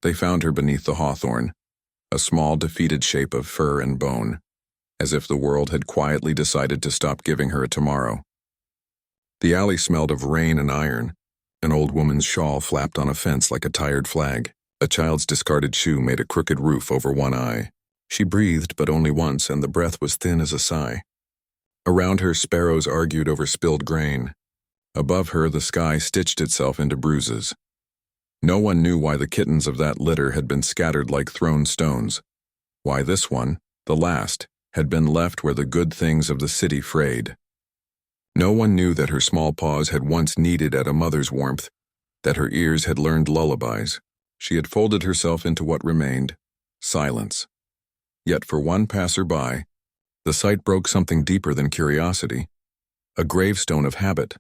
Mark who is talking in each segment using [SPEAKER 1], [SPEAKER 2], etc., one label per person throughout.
[SPEAKER 1] They found her beneath the hawthorn, a small, defeated shape of fur and bone, as if the world had quietly decided to stop giving her a tomorrow. The alley smelled of rain and iron. An old woman's shawl flapped on a fence like a tired flag. A child's discarded shoe made a crooked roof over one eye. She breathed, but only once, and the breath was thin as a sigh. Around her, sparrows argued over spilled grain. Above her, the sky stitched itself into bruises. No one knew why the kittens of that litter had been scattered like thrown stones, why this one, the last, had been left where the good things of the city frayed. No one knew that her small paws had once kneaded at a mother's warmth, that her ears had learned lullabies. She had folded herself into what remained, silence. Yet for one passer-by, the sight broke something deeper than curiosity, a gravestone of habit,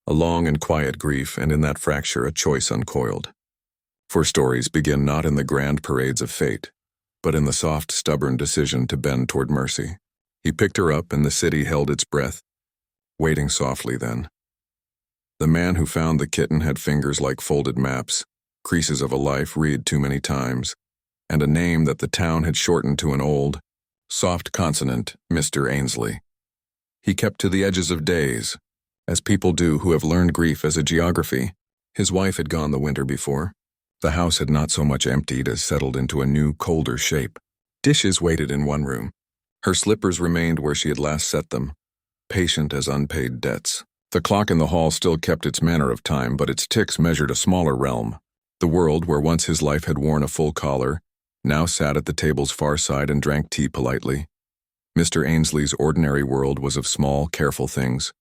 [SPEAKER 1] a long and quiet grief, and in that fracture a choice uncoiled. For stories begin not in the grand parades of fate, but in the soft, stubborn decision to bend toward mercy. He picked her up, and the city held its breath, waiting softly then. The man who found the kitten had fingers like folded maps, creases of a life read too many times, and a name that the town had shortened to an old, soft consonant, Mr. Ainsley. He kept to the edges of days, as people do who have learned grief as a geography. His wife had gone the winter before. The house had not so much emptied as settled into a new, colder shape. Dishes waited in one room. Her slippers remained where she had last set them, patient as unpaid debts. The clock in the hall still kept its manner of time, but its ticks measured a smaller realm. The world, where once his life had worn a full collar, now sat at the table's far side and drank tea politely. Mr. Ainsley's ordinary world was of small, careful things.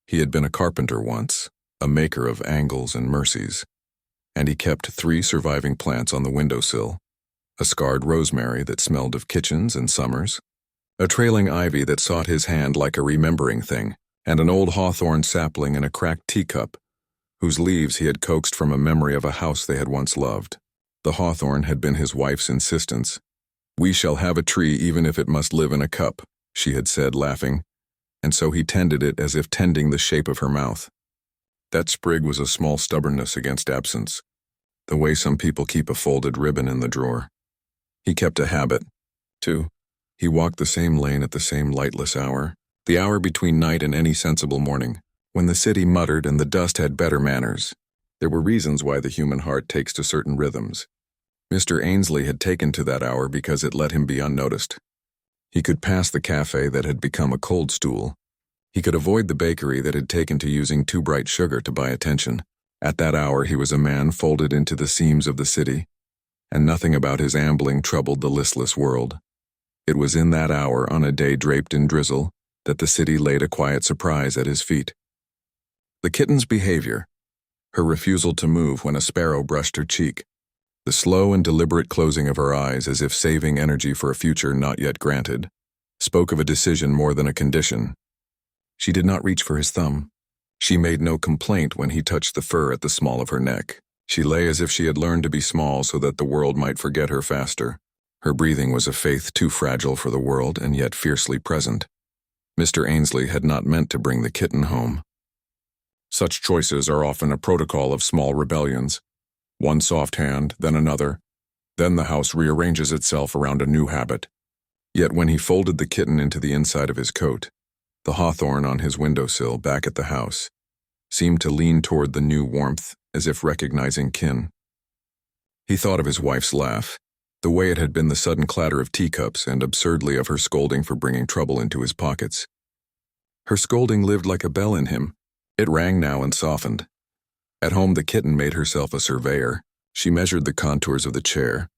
[SPEAKER 1] He had been a carpenter once, a maker of angles and mercies, and he kept 3 surviving plants on the windowsill, a scarred rosemary that smelled of kitchens and summers, a trailing ivy that sought his hand like a remembering thing, and an old hawthorn sapling in a cracked teacup, whose leaves he had coaxed from a memory of a house they had once loved. The hawthorn had been his wife's insistence. "We shall have a tree even if it must live in a cup," she had said, laughing, and so he tended it as if tending the shape of her mouth. That sprig was a small stubbornness against absence, the way some people keep a folded ribbon in the drawer. He kept a habit, too. He walked the same lane at the same lightless hour, the hour between night and any sensible morning, when the city muttered and the dust had better manners. There were reasons why the human heart takes to certain rhythms. Mr. Ainsley had taken to that hour because it let him be unnoticed. He could pass the cafe that had become a cold stool. He could avoid the bakery that had taken to using too bright sugar to buy attention. At that hour he was a man folded into the seams of the city, and nothing about his ambling troubled the listless world. It was in that hour, on a day draped in drizzle, that the city laid a quiet surprise at his feet. The kitten's behavior, her refusal to move when a sparrow brushed her cheek, the slow and deliberate closing of her eyes as if saving energy for a future not yet granted, spoke of a decision more than a condition. She did not reach for his thumb. She made no complaint when he touched the fur at the small of her neck. She lay as if she had learned to be small so that the world might forget her faster. Her breathing was a faith too fragile for the world and yet fiercely present. Mr. Ainsley had not meant to bring the kitten home. Such choices are often a protocol of small rebellions. One soft hand, then another. Then the house rearranges itself around a new habit. Yet when he folded the kitten into the inside of his coat, the hawthorn on his windowsill back at the house seemed to lean toward the new warmth as if recognizing kin. He thought of his wife's laugh, the way it had been the sudden clatter of teacups, and absurdly of her scolding for bringing trouble into his pockets. Her scolding lived like a bell in him. It rang now and softened. At home the kitten made herself a surveyor. She measured the contours of the chair,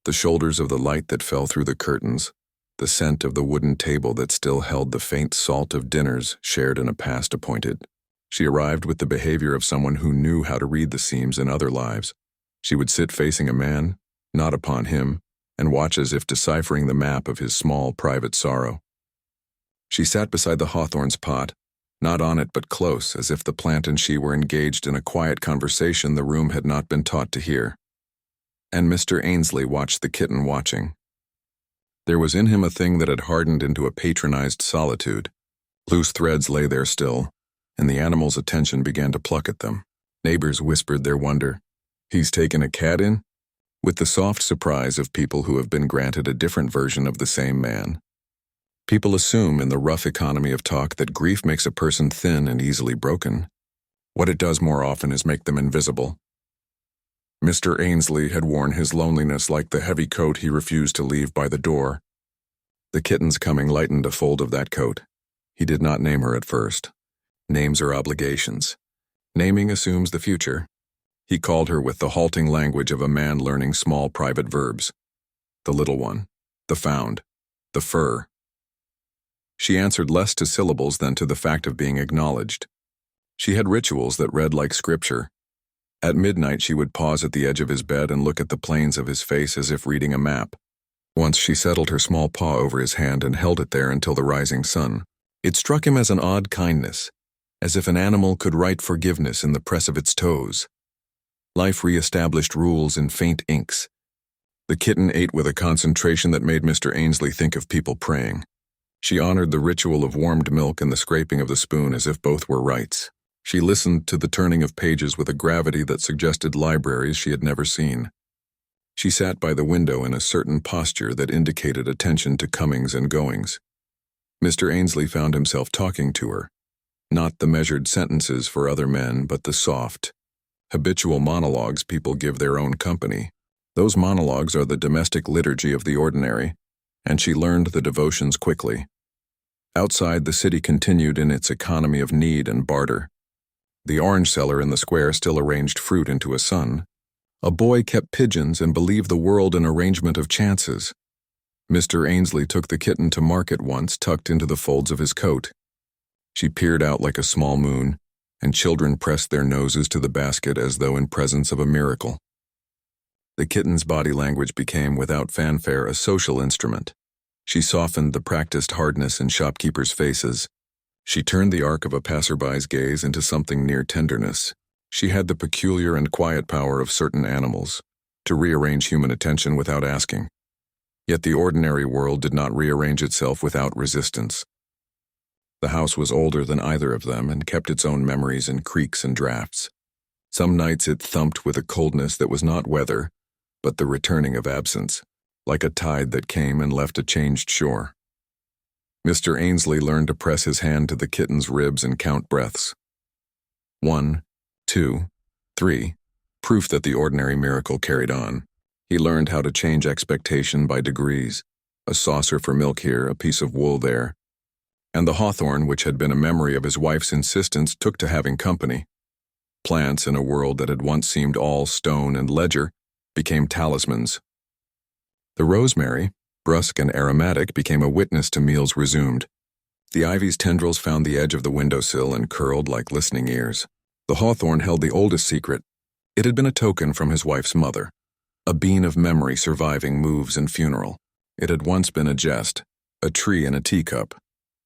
[SPEAKER 1] the shoulders of the light that fell through the curtains, the scent of the wooden table that still held the faint salt of dinners shared in a past appointed. She arrived with the behavior of someone who knew how to read the seams in other lives. She would sit facing a man, not upon him, and watch as if deciphering the map of his small private sorrow. She sat beside the hawthorn's pot, not on it but close, as if the plant and she were engaged in a quiet conversation the room had not been taught to hear. And Mr. Ainsley watched the kitten watching. There was in him a thing that had hardened into a patronized solitude. Loose threads lay there still, and the animal's attention began to pluck at them. Neighbors whispered their wonder. "He's taken a cat in?" with the soft surprise of people who have been granted a different version of the same man. People assume in the rough economy of talk that grief makes a person thin and easily broken. What it does more often is make them invisible. Mr. Ainsley had worn his loneliness like the heavy coat he refused to leave by the door. The kitten's coming lightened a fold of that coat. He did not name her at first. Names are obligations. Naming assumes the future. He called her with the halting language of a man learning small private verbs. The little one, the found, the fur. She answered less to syllables than to the fact of being acknowledged. She had rituals that read like scripture. At midnight she would pause at the edge of his bed and look at the planes of his face as if reading a map. Once she settled her small paw over his hand and held it there until the rising sun. It struck him as an odd kindness, as if an animal could write forgiveness in the press of its toes. Life re-established rules in faint inks. The kitten ate with a concentration that made Mr. Ainsley think of people praying. She honored the ritual of warmed milk and the scraping of the spoon as if both were rites. She listened to the turning of pages with a gravity that suggested libraries she had never seen. She sat by the window in a certain posture that indicated attention to comings and goings. Mr. Ainsley found himself talking to her. Not the measured sentences for other men, but the soft, habitual monologues people give their own company. Those monologues are the domestic liturgy of the ordinary, and she learned the devotions quickly. Outside, the city continued in its economy of need and barter. The orange seller in the square still arranged fruit into a sun. A boy kept pigeons and believed the world an arrangement of chances. Mr. Ainsley took the kitten to market once, tucked into the folds of his coat. She peered out like a small moon, and children pressed their noses to the basket as though in presence of a miracle. The kitten's body language became, without fanfare, a social instrument. She softened the practiced hardness in shopkeepers' faces. She turned the arc of a passerby's gaze into something near tenderness. She had the peculiar and quiet power of certain animals, to rearrange human attention without asking. Yet the ordinary world did not rearrange itself without resistance. The house was older than either of them and kept its own memories in creaks and drafts. Some nights it thumped with a coldness that was not weather, but the returning of absence, like a tide that came and left a changed shore. Mr. Ainsley learned to press his hand to the kitten's ribs and count breaths. 1, 2, 3, proof that the ordinary miracle carried on. He learned how to change expectation by degrees, a saucer for milk here, a piece of wool there. And the hawthorn, which had been a memory of his wife's insistence, took to having company. Plants in a world that had once seemed all stone and ledger became talismans. The rosemary, brusque and aromatic, became a witness to meals resumed. The ivy's tendrils found the edge of the windowsill and curled like listening ears. The hawthorn held the oldest secret. It had been a token from his wife's mother, a bean of memory surviving moves and funeral. It had once been a jest, a tree in a teacup,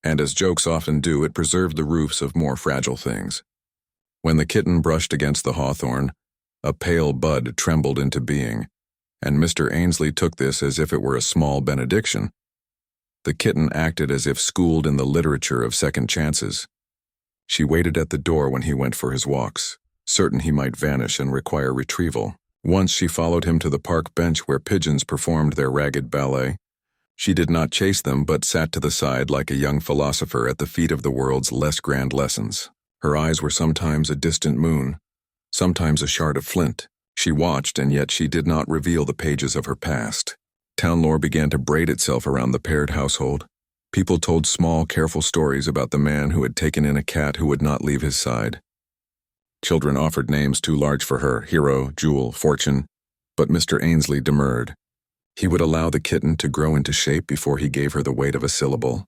[SPEAKER 1] and as jokes often do, it preserved the roofs of more fragile things. When the kitten brushed against the hawthorn, a pale bud trembled into being, and Mr. Ainsley took this as if it were a small benediction. The kitten acted as if schooled in the literature of second chances. She waited at the door when he went for his walks, certain he might vanish and require retrieval. Once she followed him to the park bench where pigeons performed their ragged ballet. She did not chase them, but sat to the side like a young philosopher at the feet of the world's less grand lessons. Her eyes were sometimes a distant moon, sometimes a shard of flint. She watched, and yet she did not reveal the pages of her past. Town lore began to braid itself around the paired household. People told small, careful stories about the man who had taken in a cat who would not leave his side. Children offered names too large for her, Hero, Jewel, Fortune, but Mr. Ainsley demurred. He would allow the kitten to grow into shape before he gave her the weight of a syllable.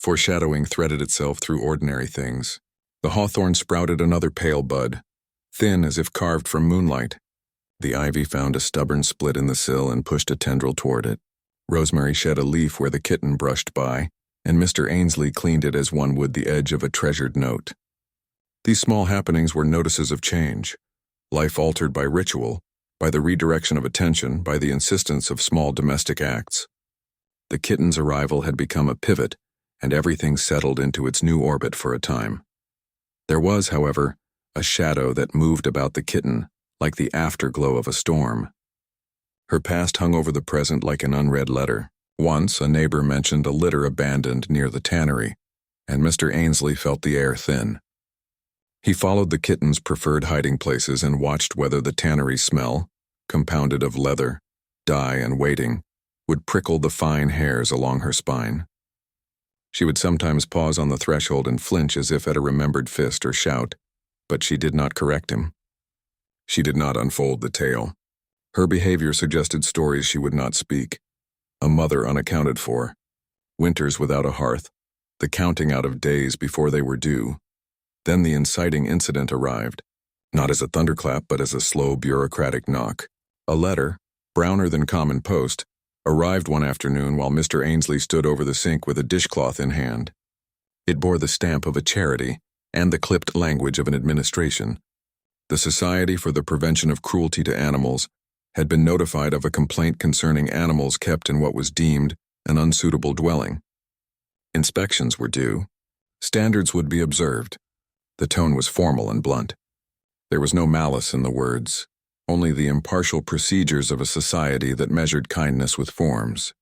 [SPEAKER 1] Foreshadowing threaded itself through ordinary things. The hawthorn sprouted another pale bud, thin as if carved from moonlight. The ivy found a stubborn split in the sill and pushed a tendril toward it. Rosemary shed a leaf where the kitten brushed by, and Mr. Ainsley cleaned it as one would the edge of a treasured note. These small happenings were notices of change, life altered by ritual, by the redirection of attention, by the insistence of small domestic acts. The kitten's arrival had become a pivot, and everything settled into its new orbit for a time. There was, however, a shadow that moved about the kitten, like the afterglow of a storm. Her past hung over the present like an unread letter. Once, a neighbor mentioned a litter abandoned near the tannery, and Mr. Ainsley felt the air thin. He followed the kitten's preferred hiding places and watched whether the tannery smell, compounded of leather, dye, and waiting, would prickle the fine hairs along her spine. She would sometimes pause on the threshold and flinch as if at a remembered fist or shout, but she did not correct him. She did not unfold the tale. Her behavior suggested stories she would not speak. A mother unaccounted for, winters without a hearth, the counting out of days before they were due. Then the inciting incident arrived, not as a thunderclap but as a slow bureaucratic knock. A letter, browner than common post, arrived one afternoon while Mr. Ainsley stood over the sink with a dishcloth in hand. It bore the stamp of a charity and the clipped language of an administration. The Society for the Prevention of Cruelty to Animals had been notified of a complaint concerning animals kept in what was deemed an unsuitable dwelling. Inspections were due. Standards would be observed. The tone was formal and blunt. There was no malice in the words, only the impartial procedures of a society that measured kindness with forms.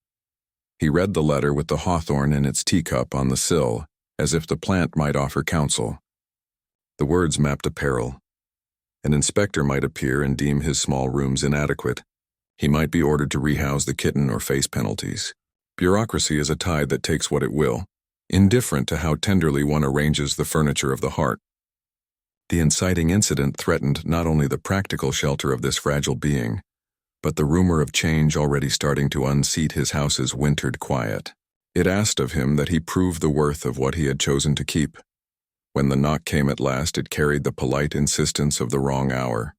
[SPEAKER 1] He read the letter with the hawthorn in its teacup on the sill, as if the plant might offer counsel. The words mapped a peril. An inspector might appear and deem his small rooms inadequate. He might be ordered to rehouse the kitten or face penalties. Bureaucracy is a tide that takes what it will, indifferent to how tenderly one arranges the furniture of the heart. The inciting incident threatened not only the practical shelter of this fragile being, but the rumor of change already starting to unseat his house's wintered quiet. It asked of him that he prove the worth of what he had chosen to keep. When the knock came at last, it carried the polite insistence of the wrong hour.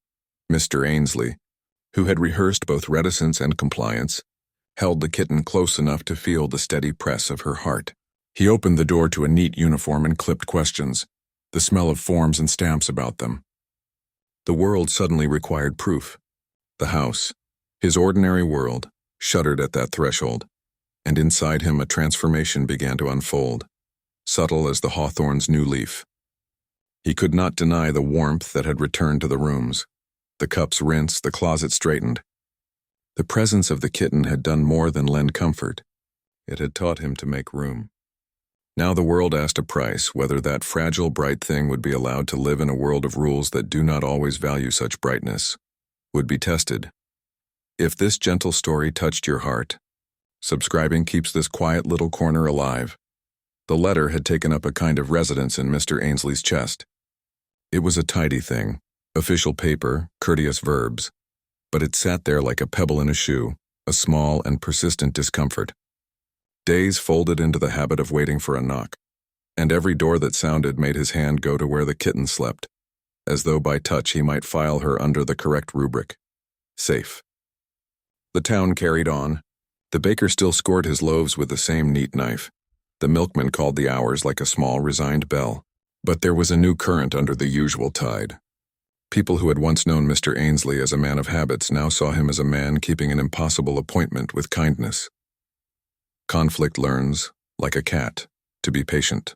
[SPEAKER 1] Mr. Ainsley, who had rehearsed both reticence and compliance, held the kitten close enough to feel the steady press of her heart. He opened the door to a neat uniform and clipped questions, the smell of forms and stamps about them. The world suddenly required proof. The house, his ordinary world, shuddered at that threshold, and inside him a transformation began to unfold, subtle as the hawthorn's new leaf. He could not deny the warmth that had returned to the rooms. The cups rinsed, the closet straightened. The presence of the kitten had done more than lend comfort. It had taught him to make room. Now the world asked a price, whether that fragile, bright thing would be allowed to live in a world of rules that do not always value such brightness, would be tested. If this gentle story touched your heart, subscribing keeps this quiet little corner alive. The letter had taken up a kind of residence in Mr. Ainsley's chest. It was a tidy thing, official paper, courteous verbs, but it sat there like a pebble in a shoe, a small and persistent discomfort. Days folded into the habit of waiting for a knock, and every door that sounded made his hand go to where the kitten slept, as though by touch he might file her under the correct rubric. Safe. The town carried on. The baker still scored his loaves with the same neat knife. The milkman called the hours like a small, resigned bell. But there was a new current under the usual tide. People who had once known Mr. Ainsley as a man of habits now saw him as a man keeping an impossible appointment with kindness. Conflict learns, like a cat, to be patient.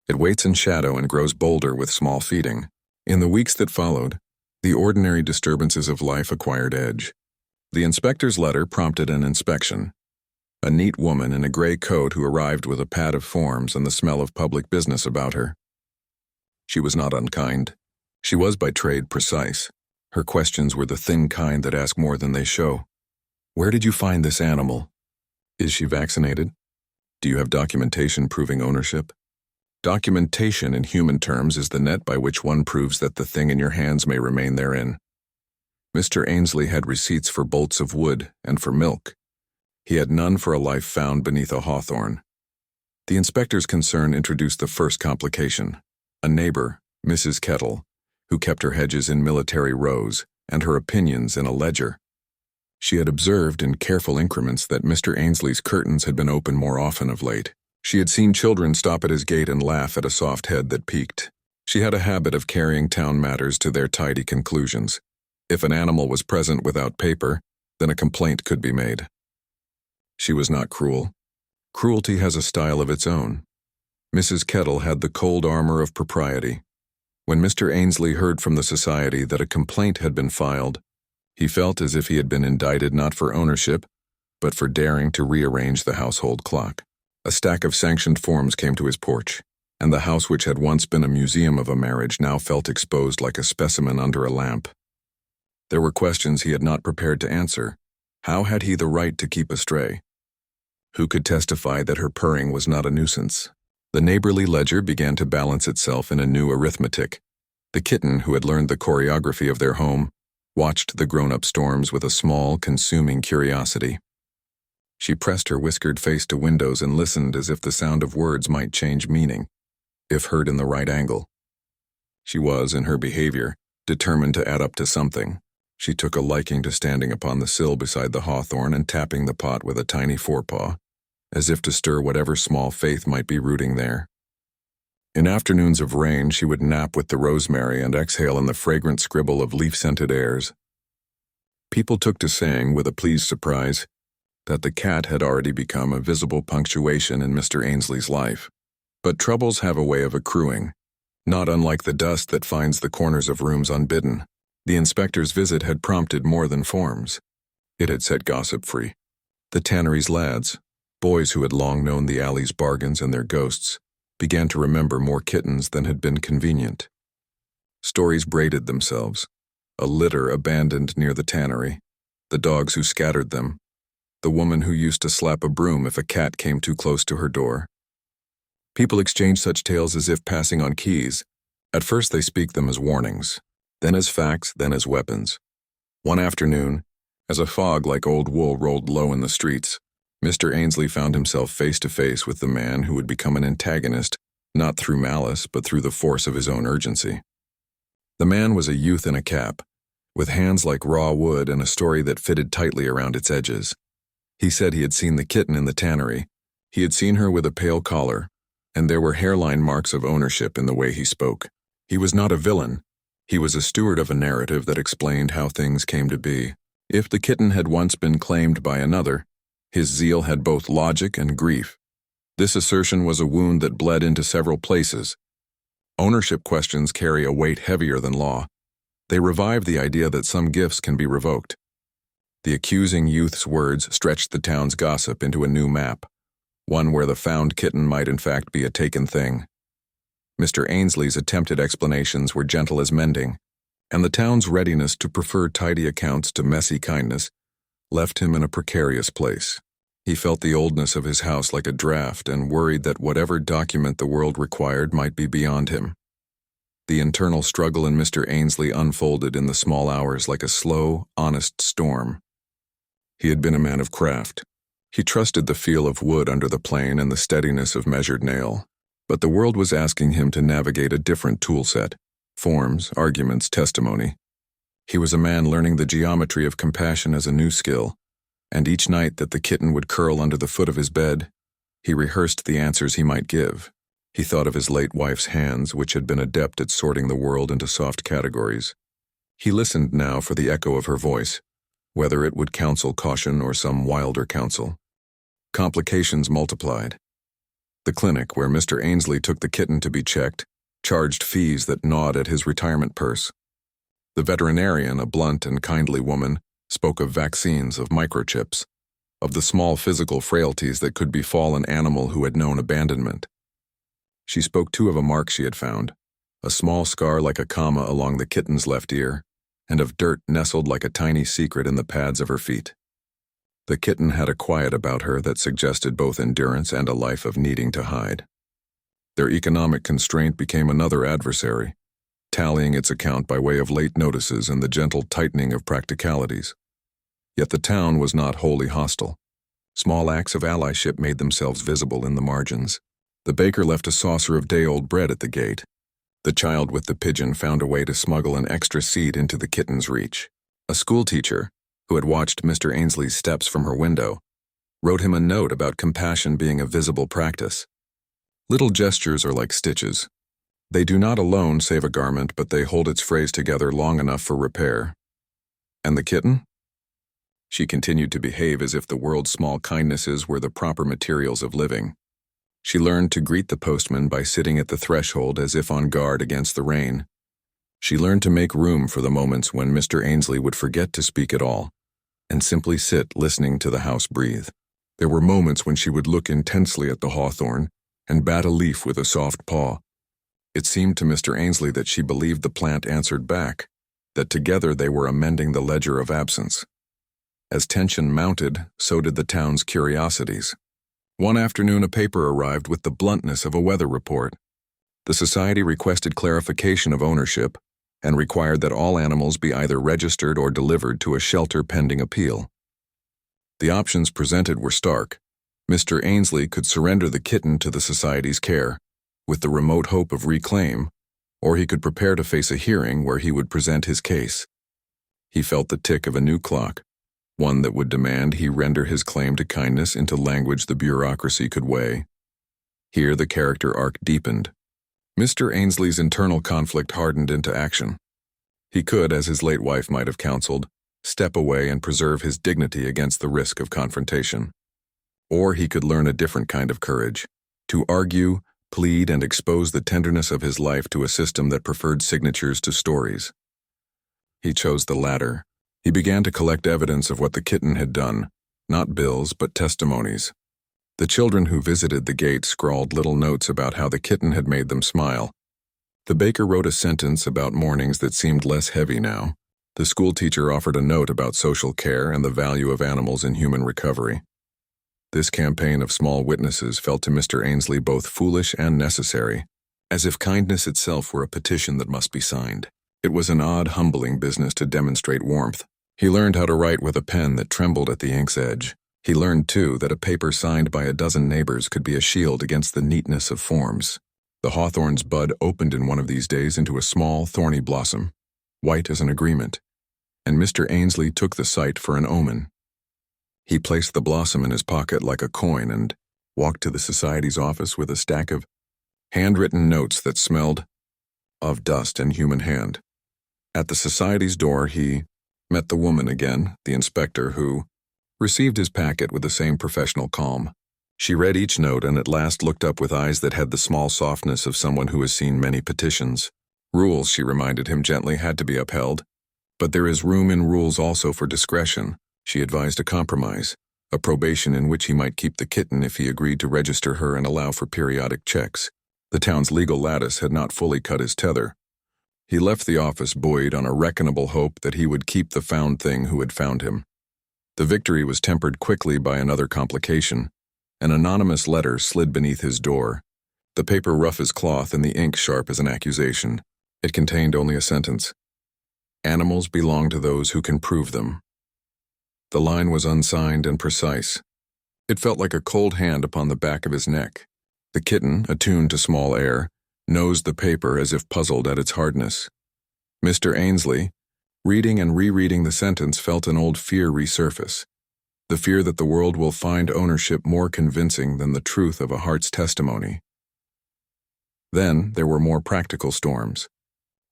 [SPEAKER 1] It waits in shadow and grows bolder with small feeding. In the weeks that followed, the ordinary disturbances of life acquired edge. The inspector's letter prompted an inspection. A neat woman in a gray coat who arrived with a pad of forms and the smell of public business about her. She was not unkind. She was by trade precise. Her questions were the thin kind that ask more than they show. Where did you find this animal? Is she vaccinated? Do you have documentation proving ownership? Documentation in human terms is the net by which one proves that the thing in your hands may remain therein. Mr. Ainsley had receipts for bolts of wood and for milk. He had none for a life found beneath a hawthorn. The inspector's concern introduced the first complication. A neighbor, Mrs. Kitten, who kept her hedges in military rows and her opinions in a ledger. She had observed in careful increments that Mr. Ainsley's curtains had been open more often of late. She had seen children stop at his gate and laugh at a soft head that peeked. She had a habit of carrying town matters to their tidy conclusions. If an animal was present without paper, then a complaint could be made. She was not cruel. Cruelty has a style of its own. Mrs. Kitten had the cold armor of propriety. When Mr. Ainsley heard from the society that a complaint had been filed, He felt as if he had been indicted not for ownership, but for daring to rearrange the household clock. A stack of sanctioned forms came to his porch, and the house which had once been a museum of a marriage now felt exposed like a specimen under a lamp. There were questions he had not prepared to answer. How had he the right to keep astray? Who could testify that her purring was not a nuisance? The neighborly ledger began to balance itself in a new arithmetic. The kitten, who had learned the choreography of their home, watched the grown-up storms with a small, consuming curiosity. She pressed her whiskered face to windows and listened as if the sound of words might change meaning, if heard in the right angle. She was, in her behavior, determined to add up to something. She took a liking to standing upon the sill beside the hawthorn and tapping the pot with a tiny forepaw, as if to stir whatever small faith might be rooting there. In afternoons of rain, she would nap with the rosemary and exhale in the fragrant scribble of leaf-scented airs. People took to saying, with a pleased surprise, that the cat had already become a visible punctuation in Mr. Ainsley's life. But troubles have a way of accruing, not unlike the dust that finds the corners of rooms unbidden. The inspector's visit had prompted more than forms. It had set gossip free. The tannery's lads, boys who had long known the alley's bargains and their ghosts, began to remember more kittens than had been convenient. Stories braided themselves. A litter abandoned near the tannery, the dogs who scattered them, the woman who used to slap a broom if a cat came too close to her door. People exchange such tales as if passing on keys. At first they speak them as warnings, then as facts, then as weapons. One afternoon, as a fog like old wool rolled low in the streets, Mr. Ainsley found himself face to face with the man who would become an antagonist, not through malice, but through the force of his own urgency. The man was a youth in a cap, with hands like raw wood and a story that fitted tightly around its edges. He said he had seen the kitten in the tannery. He had seen her with a pale collar, and there were hairline marks of ownership in the way he spoke. He was not a villain. He was a steward of a narrative that explained how things came to be. If the kitten had once been claimed by another, his zeal had both logic and grief. This assertion was a wound that bled into several places. Ownership questions carry a weight heavier than law. They revive the idea that some gifts can be revoked. The accusing youth's words stretched the town's gossip into a new map, one where the found kitten might in fact be a taken thing. Mr. Ainsley's attempted explanations were gentle as mending, and the town's readiness to prefer tidy accounts to messy kindness left him in a precarious place. He felt the oldness of his house like a draft and worried that whatever document the world required might be beyond him. The internal struggle in Mr. Ainsley unfolded in the small hours like a slow, honest storm. He had been a man of craft. He trusted the feel of wood under the plane and the steadiness of measured nail. But the world was asking him to navigate a different toolset: forms, arguments, testimony. He was a man learning the geometry of compassion as a new skill, and each night that the kitten would curl under the foot of his bed, he rehearsed the answers he might give. He thought of his late wife's hands, which had been adept at sorting the world into soft categories. He listened now for the echo of her voice, whether it would counsel caution or some wilder counsel. Complications multiplied. The clinic where Mr. Ainsley took the kitten to be checked charged fees that gnawed at his retirement purse. The veterinarian, a blunt and kindly woman, spoke of vaccines, of microchips, of the small physical frailties that could befall an animal who had known abandonment. She spoke too of a mark she had found, a small scar like a comma along the kitten's left ear, and of dirt nestled like a tiny secret in the pads of her feet. The kitten had a quiet about her that suggested both endurance and a life of needing to hide. Their economic constraint became another adversary, tallying its account by way of late notices and the gentle tightening of practicalities. Yet the town was not wholly hostile. Small acts of allyship made themselves visible in the margins. The baker left a saucer of day-old bread at the gate. The child with the pigeon found a way to smuggle an extra seed into the kitten's reach. A schoolteacher, who had watched Mr. Ainsley's steps from her window, wrote him a note about compassion being a visible practice. Little gestures are like stitches. They do not alone save a garment, but they hold its phrase together long enough for repair. And the kitten? She continued to behave as if the world's small kindnesses were the proper materials of living. She learned to greet the postman by sitting at the threshold as if on guard against the rain. She learned to make room for the moments when Mr. Ainsley would forget to speak at all, and simply sit listening to the house breathe. There were moments when she would look intensely at the hawthorn and bat a leaf with a soft paw. It seemed to Mr. Ainsley that she believed the plant answered back, that together they were amending the ledger of absence. As tension mounted, so did the town's curiosities. One afternoon, a paper arrived with the bluntness of a weather report. The society requested clarification of ownership and required that all animals be either registered or delivered to a shelter pending appeal. The options presented were stark. Mr. Ainsley could surrender the kitten to the society's care, with the remote hope of reclaim, or he could prepare to face a hearing where he would present his case. He felt the tick of a new clock, one that would demand he render his claim to kindness into language the bureaucracy could weigh. Here the character arc deepened. Mr. Ainsley's internal conflict hardened into action. He could, as his late wife might have counseled, step away and preserve his dignity against the risk of confrontation. Or he could learn a different kind of courage, to argue, plead, and expose the tenderness of his life to a system that preferred signatures to stories. He chose the latter. He began to collect evidence of what the kitten had done, not bills but testimonies. The children who visited the gate scrawled little notes about how the kitten had made them smile. The baker wrote a sentence about mornings that seemed less heavy now. The schoolteacher offered a note about social care and the value of animals in human recovery. This campaign of small witnesses felt to Mr. Ainsley both foolish and necessary, as if kindness itself were a petition that must be signed. It was an odd, humbling business to demonstrate warmth. He learned how to write with a pen that trembled at the ink's edge. He learned, too, that a paper signed by a dozen neighbors could be a shield against the neatness of forms. The hawthorn's bud opened in one of these days into a small, thorny blossom, white as an agreement, and Mr. Ainsley took the sight for an omen. He placed the blossom in his pocket like a coin and walked to the society's office with a stack of handwritten notes that smelled of dust and human hand. At the society's door, he met the woman again, the inspector, who received his packet with the same professional calm. She read each note and at last looked up with eyes that had the small softness of someone who has seen many petitions. Rules, she reminded him gently, had to be upheld. But there is room in rules also for discretion. She advised a compromise, a probation in which he might keep the kitten if he agreed to register her and allow for periodic checks. The town's legal lattice had not fully cut his tether. He left the office buoyed on a reckonable hope that he would keep the found thing who had found him. The victory was tempered quickly by another complication. An anonymous letter slid beneath his door, the paper rough as cloth and the ink sharp as an accusation. It contained only a sentence. Animals belong to those who can prove them. The line was unsigned and precise. It felt like a cold hand upon the back of his neck. The kitten, attuned to small air, nosed the paper as if puzzled at its hardness. Mr. Ainsley, reading and rereading the sentence, felt an old fear resurface. The fear that the world will find ownership more convincing than the truth of a heart's testimony. Then there were more practical storms.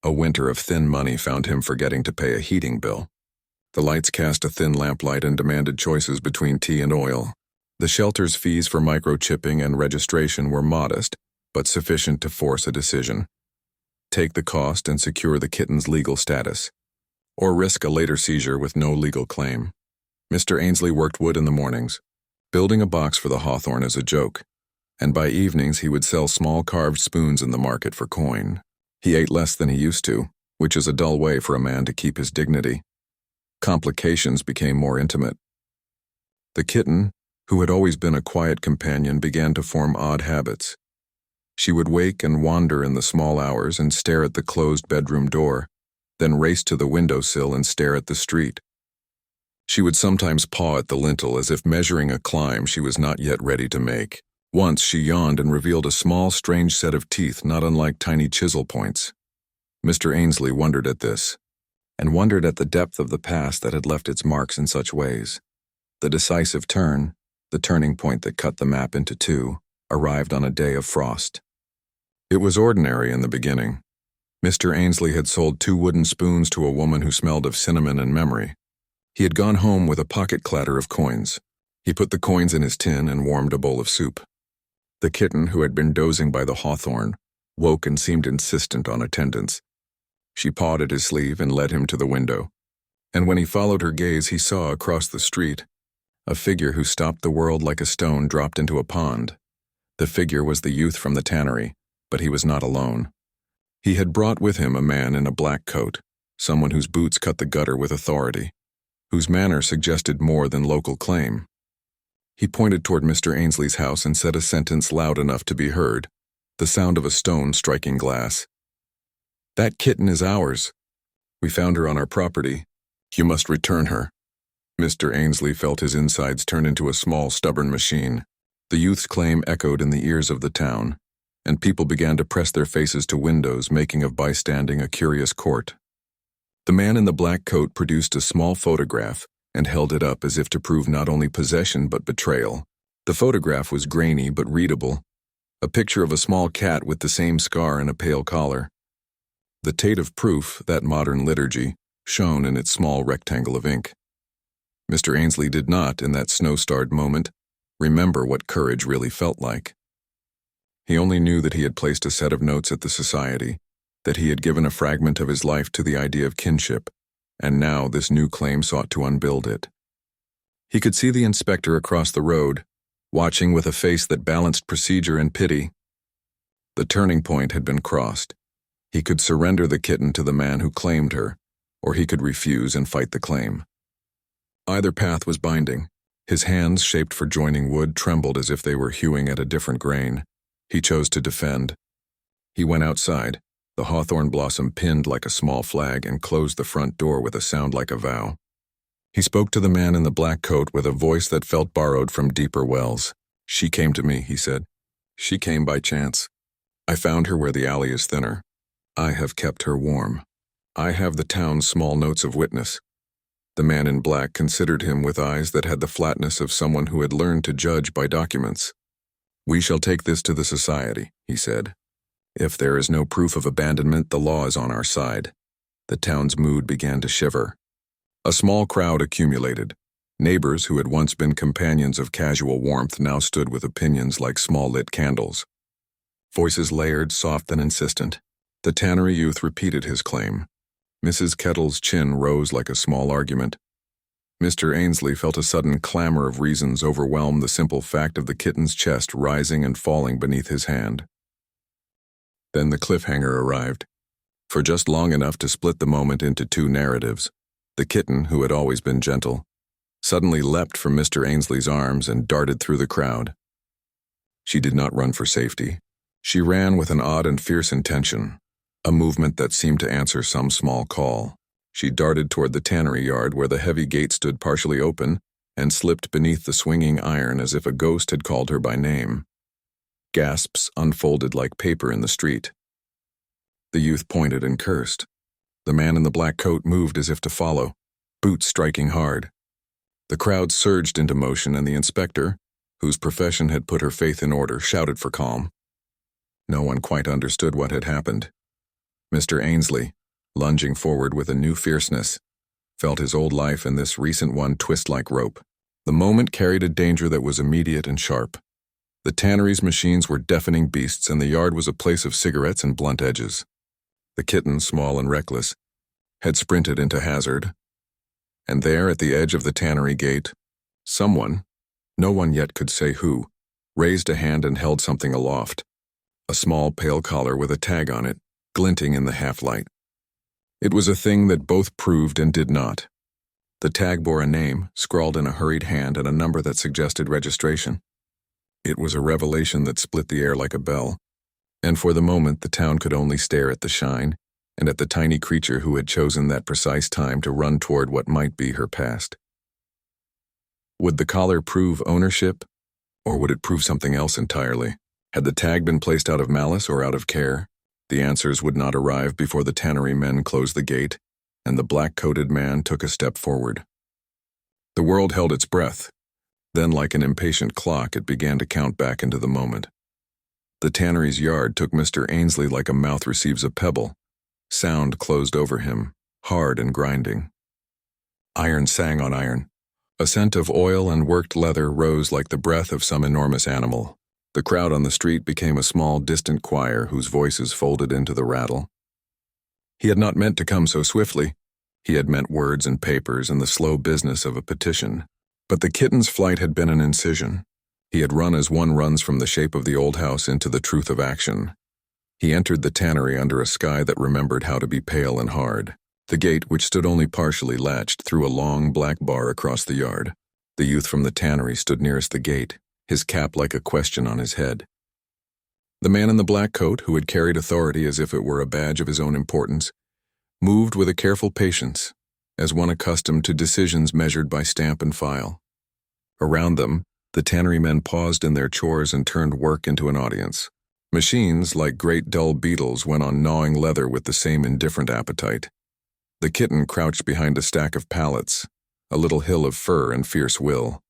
[SPEAKER 1] A winter of thin money found him forgetting to pay a heating bill. The lights cast a thin lamplight and demanded choices between tea and oil. The shelter's fees for microchipping and registration were modest, but sufficient to force a decision. Take the cost and secure the kitten's legal status, or risk a later seizure with no legal claim. Mr. Ainsley worked wood in the mornings, building a box for the hawthorn as a joke, and by evenings he would sell small carved spoons in the market for coin. He ate less than he used to, which is a dull way for a man to keep his dignity. Complications became more intimate. The kitten, who had always been a quiet companion, began to form odd habits. She would wake and wander in the small hours and stare at the closed bedroom door, then race to the windowsill and stare at the street. She would sometimes paw at the lintel as if measuring a climb she was not yet ready to make. Once she yawned and revealed a small, strange set of teeth not unlike tiny chisel points. Mr. Ainsley wondered at this, and wondered at the depth of the past that had left its marks in such ways. The decisive turn, the turning point that cut the map into two, arrived on a day of frost. It was ordinary in the beginning. Mr. Ainsley had sold 2 wooden spoons to a woman who smelled of cinnamon and memory. He had gone home with a pocket clatter of coins. He put the coins in his tin and warmed a bowl of soup. The kitten, who had been dozing by the hawthorn, woke and seemed insistent on attendance. She pawed at his sleeve and led him to the window. And when he followed her gaze, he saw across the street a figure who stopped the world like a stone dropped into a pond. The figure was the youth from the tannery, but he was not alone. He had brought with him a man in a black coat, someone whose boots cut the gutter with authority, whose manner suggested more than local claim. He pointed toward Mr. Ainsley's house and said a sentence loud enough to be heard, the sound of a stone striking glass. "That kitten is ours. We found her on our property. You must return her." Mr. Ainsley felt his insides turn into a small, stubborn machine. The youth's claim echoed in the ears of the town, and people began to press their faces to windows, making of bystanding a curious court. The man in the black coat produced a small photograph and held it up as if to prove not only possession but betrayal. The photograph was grainy but readable, a picture of a small cat with the same scar and a pale collar. The Tate of proof, that modern liturgy, shone in its small rectangle of ink. Mr. Ainsley did not, in that snow-starred moment, remember what courage really felt like. He only knew that he had placed a set of notes at the society, that he had given a fragment of his life to the idea of kinship, and now this new claim sought to unbuild it. He could see the inspector across the road, watching with a face that balanced procedure and pity. The turning point had been crossed. He could surrender the kitten to the man who claimed her, or he could refuse and fight the claim. Either path was binding. His hands, shaped for joining wood, trembled as if they were hewing at a different grain. He chose to defend. He went outside, the hawthorn blossom pinned like a small flag, and closed the front door with a sound like a vow. He spoke to the man in the black coat with a voice that felt borrowed from deeper wells. "She came to me," he said. "She came by chance. I found her where the alley is thinner. I have kept her warm. I have the town's small notes of witness." The man in black considered him with eyes that had the flatness of someone who had learned to judge by documents. "We shall take this to the society," he said. "If there is no proof of abandonment, the law is on our side." The town's mood began to shiver. A small crowd accumulated. Neighbors who had once been companions of casual warmth now stood with opinions like small lit candles. Voices layered, soft and insistent. The tannery youth repeated his claim. Mrs. Kettle's chin rose like a small argument. Mr. Ainsley felt a sudden clamor of reasons overwhelm the simple fact of the kitten's chest rising and falling beneath his hand. Then the cliffhanger arrived. For just long enough to split the moment into two narratives, the kitten, who had always been gentle, suddenly leapt from Mr. Ainsley's arms and darted through the crowd. She did not run for safety. She ran with an odd and fierce intention, a movement that seemed to answer some small call. She darted toward the tannery yard where the heavy gate stood partially open and slipped beneath the swinging iron as if a ghost had called her by name. Gasps unfolded like paper in the street. The youth pointed and cursed. The man in the black coat moved as if to follow, boots striking hard. The crowd surged into motion, and the inspector, whose profession had put her faith in order, shouted for calm. No one quite understood what had happened. Mr. Ainsley, lunging forward with a new fierceness, felt his old life and this recent one twist like rope. The moment carried a danger that was immediate and sharp. The tannery's machines were deafening beasts, and the yard was a place of cigarettes and blunt edges. The kitten, small and reckless, had sprinted into hazard. And there, at the edge of the tannery gate, someone, no one yet could say who, raised a hand and held something aloft. A small pale collar with a tag on it, glinting in the half-light. It was a thing that both proved and did not. The tag bore a name, scrawled in a hurried hand, and a number that suggested registration. It was a revelation that split the air like a bell, and for the moment the town could only stare at the shine and at the tiny creature who had chosen that precise time to run toward what might be her past. Would the collar prove ownership, or would it prove something else entirely? Had the tag been placed out of malice or out of care? The answers would not arrive before the tannery men closed the gate, and the black-coated man took a step forward. The world held its breath. Then, like an impatient clock, it began to count back into the moment. The tannery's yard took Mr. Ainsley like a mouth receives a pebble. Sound closed over him, hard and grinding. Iron sang on iron. A scent of oil and worked leather rose like the breath of some enormous animal. The crowd on the street became a small, distant choir whose voices folded into the rattle. He had not meant to come so swiftly. He had meant words and papers and the slow business of a petition. But the kitten's flight had been an incision. He had run as one runs from the shape of the old house into the truth of action. He entered the tannery under a sky that remembered how to be pale and hard. The gate, which stood only partially latched, threw a long black bar across the yard. The youth from the tannery stood nearest the gate, his cap like a question on his head. The man in the black coat, who had carried authority as if it were a badge of his own importance, moved with a careful patience, as one accustomed to decisions measured by stamp and file. Around them, the tannery men paused in their chores and turned work into an audience. Machines, like great dull beetles, went on gnawing leather with the same indifferent appetite. The kitten crouched behind a stack of pallets, a little hill of fur and fierce will.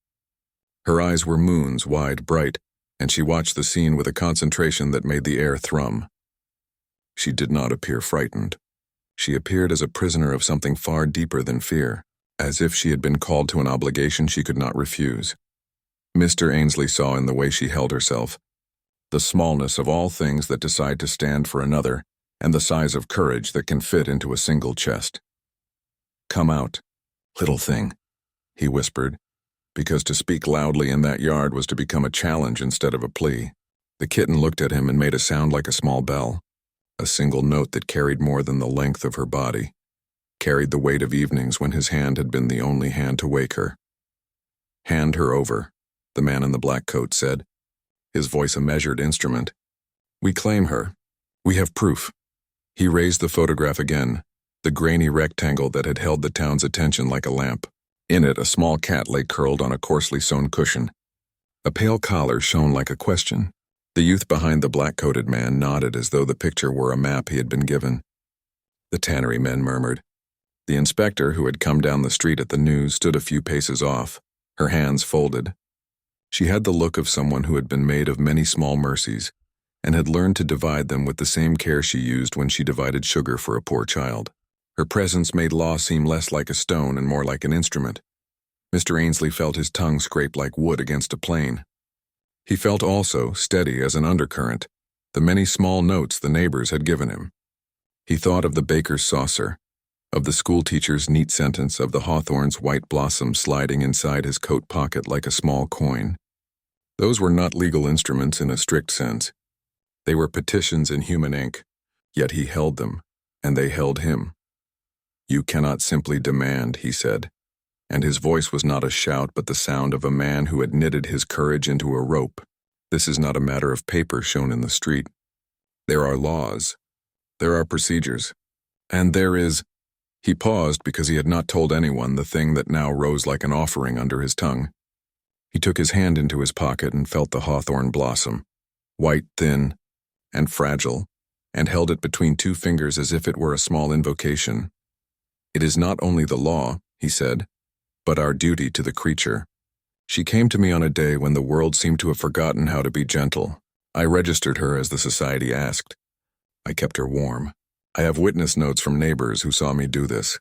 [SPEAKER 1] Her eyes were moons, wide, bright, and she watched the scene with a concentration that made the air thrum. She did not appear frightened. She appeared as a prisoner of something far deeper than fear, as if she had been called to an obligation she could not refuse. Mr. Ainsley saw in the way she held herself the smallness of all things that decide to stand for another, and the size of courage that can fit into a single chest. "Come out, little thing," he whispered, because to speak loudly in that yard was to become a challenge instead of a plea. The kitten looked at him and made a sound like a small bell, a single note that carried more than the length of her body, carried the weight of evenings when his hand had been the only hand to wake her. "Hand her over," the man in the black coat said, his voice a measured instrument. "We claim her. We have proof." He raised the photograph again, the grainy rectangle that had held the town's attention like a lamp. In it, a small cat lay curled on a coarsely sewn cushion. A pale collar shone like a question. The youth behind the black-coated man nodded as though the picture were a map he had been given. The tannery men murmured. The inspector, who had come down the street at the news, stood a few paces off, her hands folded. She had the look of someone who had been made of many small mercies, and had learned to divide them with the same care she used when she divided sugar for a poor child. Her presence made law seem less like a stone and more like an instrument. Mr. Ainsley felt his tongue scrape like wood against a plane. He felt also, steady as an undercurrent, the many small notes the neighbors had given him. He thought of the baker's saucer, of the schoolteacher's neat sentence, of the hawthorn's white blossom sliding inside his coat pocket like a small coin. Those were not legal instruments in a strict sense. They were petitions in human ink, yet he held them, and they held him. "You cannot simply demand," he said, and his voice was not a shout but the sound of a man who had knitted his courage into a rope. "This is not a matter of paper shown in the street. There are laws. There are procedures. And there is—" He paused because he had not told anyone the thing that now rose like an offering under his tongue. He took his hand into his pocket and felt the hawthorn blossom, white, thin, and fragile, and held it between two fingers as if it were a small invocation. "It is not only the law," he said, "but our duty to the creature. She came to me on a day when the world seemed to have forgotten how to be gentle. I registered her as the society asked. I kept her warm. I have witness notes from neighbors who saw me do this."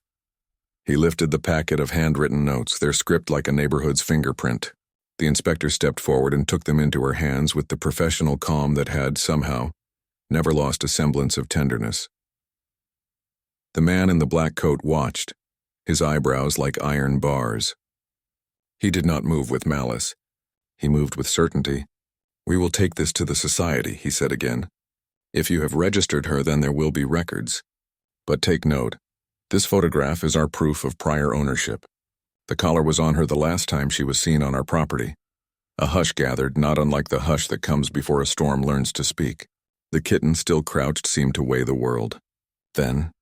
[SPEAKER 1] He lifted the packet of handwritten notes, their script like a neighborhood's fingerprint. The inspector stepped forward and took them into her hands with the professional calm that had, somehow, never lost a semblance of tenderness. The man in the black coat watched, his eyebrows like iron bars. He did not move with malice. He moved with certainty. "We will take this to the society," he said again. "If you have registered her, then there will be records. But take note, this photograph is our proof of prior ownership. The collar was on her the last time she was seen on our property." A hush gathered, not unlike the hush that comes before a storm learns to speak. The kitten, still crouched, seemed to weigh the world. Then,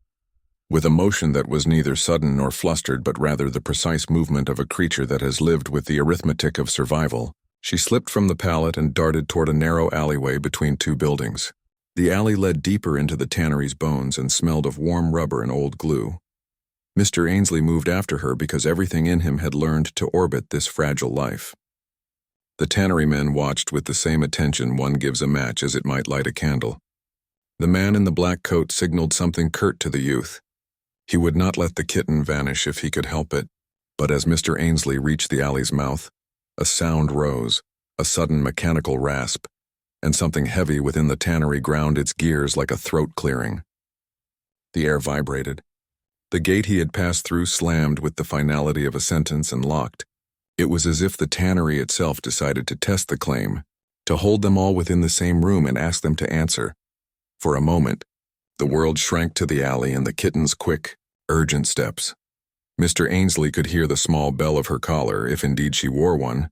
[SPEAKER 1] with a motion that was neither sudden nor flustered but rather the precise movement of a creature that has lived with the arithmetic of survival, she slipped from the pallet and darted toward a narrow alleyway between two buildings. The alley led deeper into the tannery's bones and smelled of warm rubber and old glue. Mr. Ainsley moved after her because everything in him had learned to orbit this fragile life. The tannery men watched with the same attention one gives a match as it might light a candle. The man in the black coat signaled something curt to the youth. He would not let the kitten vanish if he could help it, but as Mr. Ainsley reached the alley's mouth, a sound rose, a sudden mechanical rasp, and something heavy within the tannery ground its gears like a throat clearing. The air vibrated. The gate he had passed through slammed with the finality of a sentence and locked. It was as if the tannery itself decided to test the claim, to hold them all within the same room and ask them to answer. For a moment, the world shrank to the alley and the kitten's quick, urgent steps. Mr. Ainsley could hear the small bell of her collar, if indeed she wore one,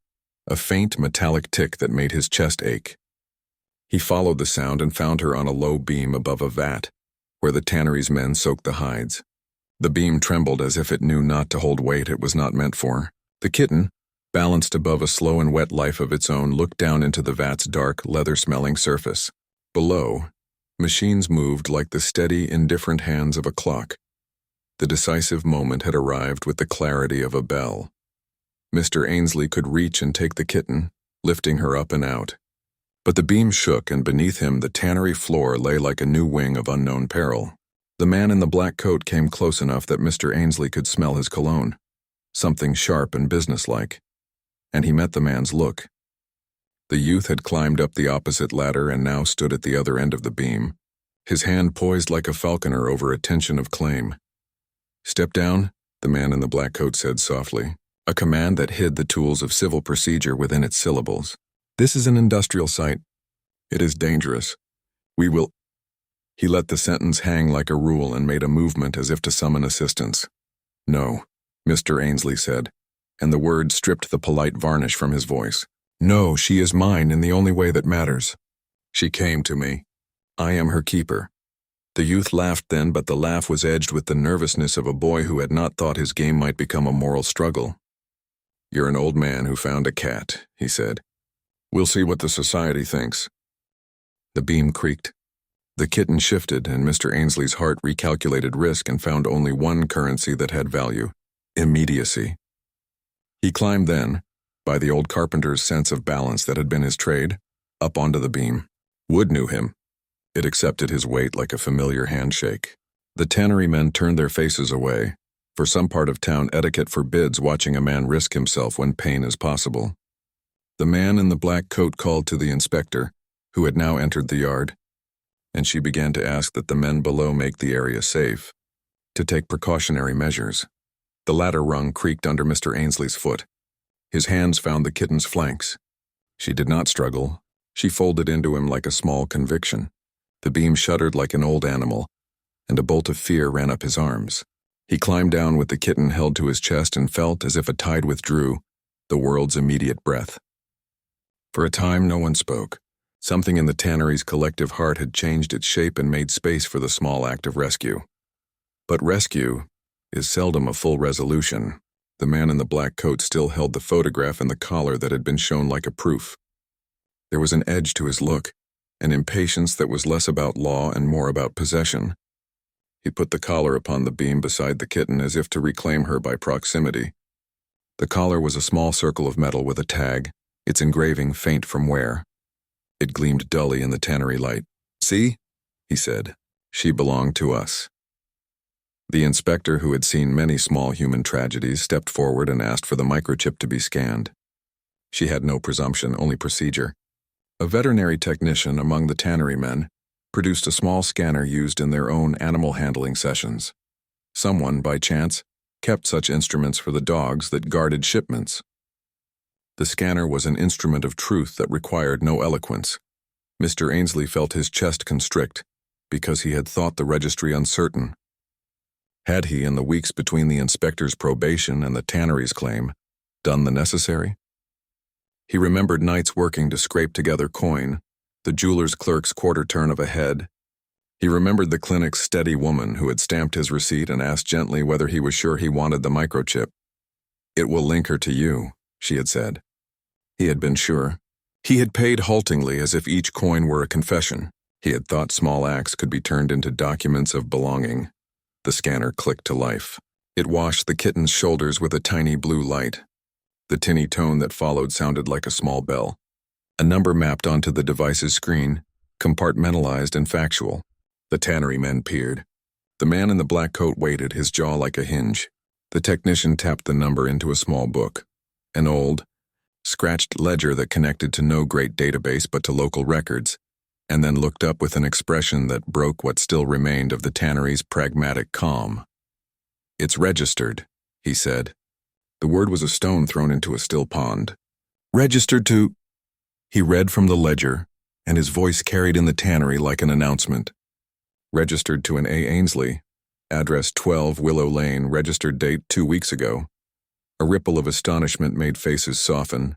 [SPEAKER 1] a faint metallic tick that made his chest ache. He followed the sound and found her on a low beam above a vat, where the tannery's men soaked the hides. The beam trembled as if it knew not to hold weight it was not meant for. The kitten, balanced above a slow and wet life of its own, looked down into the vat's dark, leather-smelling surface. Below, machines moved like the steady, indifferent hands of a clock. The decisive moment had arrived with the clarity of a bell. Mr. Ainsley could reach and take the kitten, lifting her up and out. But the beam shook, and beneath him the tannery floor lay like a new wing of unknown peril. The man in the black coat came close enough that Mr. Ainsley could smell his cologne, something sharp and businesslike, and he met the man's look. The youth had climbed up the opposite ladder and now stood at the other end of the beam, his hand poised like a falconer over a tension of claim. "Step down," the man in the black coat said softly, a command that hid the tools of civil procedure within its syllables. "This is an industrial site. It is dangerous. We will—" He let the sentence hang like a rule and made a movement as if to summon assistance. "No," Mr. Ainsley said, and the word stripped the polite varnish from his voice. "No, she is mine in the only way that matters. She came to me. I am her keeper." The youth laughed then, but the laugh was edged with the nervousness of a boy who had not thought his game might become a moral struggle. "You're an old man who found a cat," he said. "We'll see what the society thinks." The beam creaked. The kitten shifted, and Mr. Ainsley's heart recalculated risk and found only one currency that had value: immediacy. He climbed then, by the old carpenter's sense of balance that had been his trade, up onto the beam. Wood knew him. It accepted his weight like a familiar handshake. The tannery men turned their faces away. For some part of town, etiquette forbids watching a man risk himself when pain is possible. The man in the black coat called to the inspector, who had now entered the yard, and she began to ask that the men below make the area safe, to take precautionary measures. The ladder rung creaked under Mr. Ainsley's foot. His hands found the kitten's flanks. She did not struggle. She folded into him like a small conviction. The beam shuddered like an old animal, and a bolt of fear ran up his arms. He climbed down with the kitten held to his chest and felt, as if a tide withdrew, the world's immediate breath. For a time no one spoke. Something in the tannery's collective heart had changed its shape and made space for the small act of rescue. But rescue is seldom a full resolution. The man in the black coat still held the photograph and the collar that had been shown like a proof. There was an edge to his look, an impatience that was less about law and more about possession. He put the collar upon the beam beside the kitten as if to reclaim her by proximity. The collar was a small circle of metal with a tag, its engraving faint from wear. It gleamed dully in the tannery light. "See?" he said. "She belonged to us." The inspector, who had seen many small human tragedies, stepped forward and asked for the microchip to be scanned. She had no presumption, only procedure. A veterinary technician among the tannery men produced a small scanner used in their own animal handling sessions. Someone, by chance, kept such instruments for the dogs that guarded shipments. The scanner was an instrument of truth that required no eloquence. Mr. Ainsley felt his chest constrict, because he had thought the registry uncertain. Had he, in the weeks between the inspector's probation and the tannery's claim, done the necessary? He remembered nights working to scrape together coin, the jeweler's clerk's quarter turn of a head. He remembered the clinic's steady woman who had stamped his receipt and asked gently whether he was sure he wanted the microchip. "It will link her to you," she had said. He had been sure. He had paid haltingly as if each coin were a confession. He had thought small acts could be turned into documents of belonging. The scanner clicked to life. It washed the kitten's shoulders with a tiny blue light. The tinny tone that followed sounded like a small bell. A number mapped onto the device's screen, compartmentalized and factual. The tannery men peered. The man in the black coat waited, his jaw like a hinge. The technician tapped the number into a small book. An old, scratched ledger that connected to no great database but to local records. and then looked up with an expression that broke what still remained of the tannery's pragmatic calm. "It's registered," he said. The word was a stone thrown into a still pond. "Registered to—" He read from the ledger, and his voice carried in the tannery like an announcement. "Registered to an A. Ainsley, address 12 Willow Lane, registered date 2 weeks ago." A ripple of astonishment made faces soften.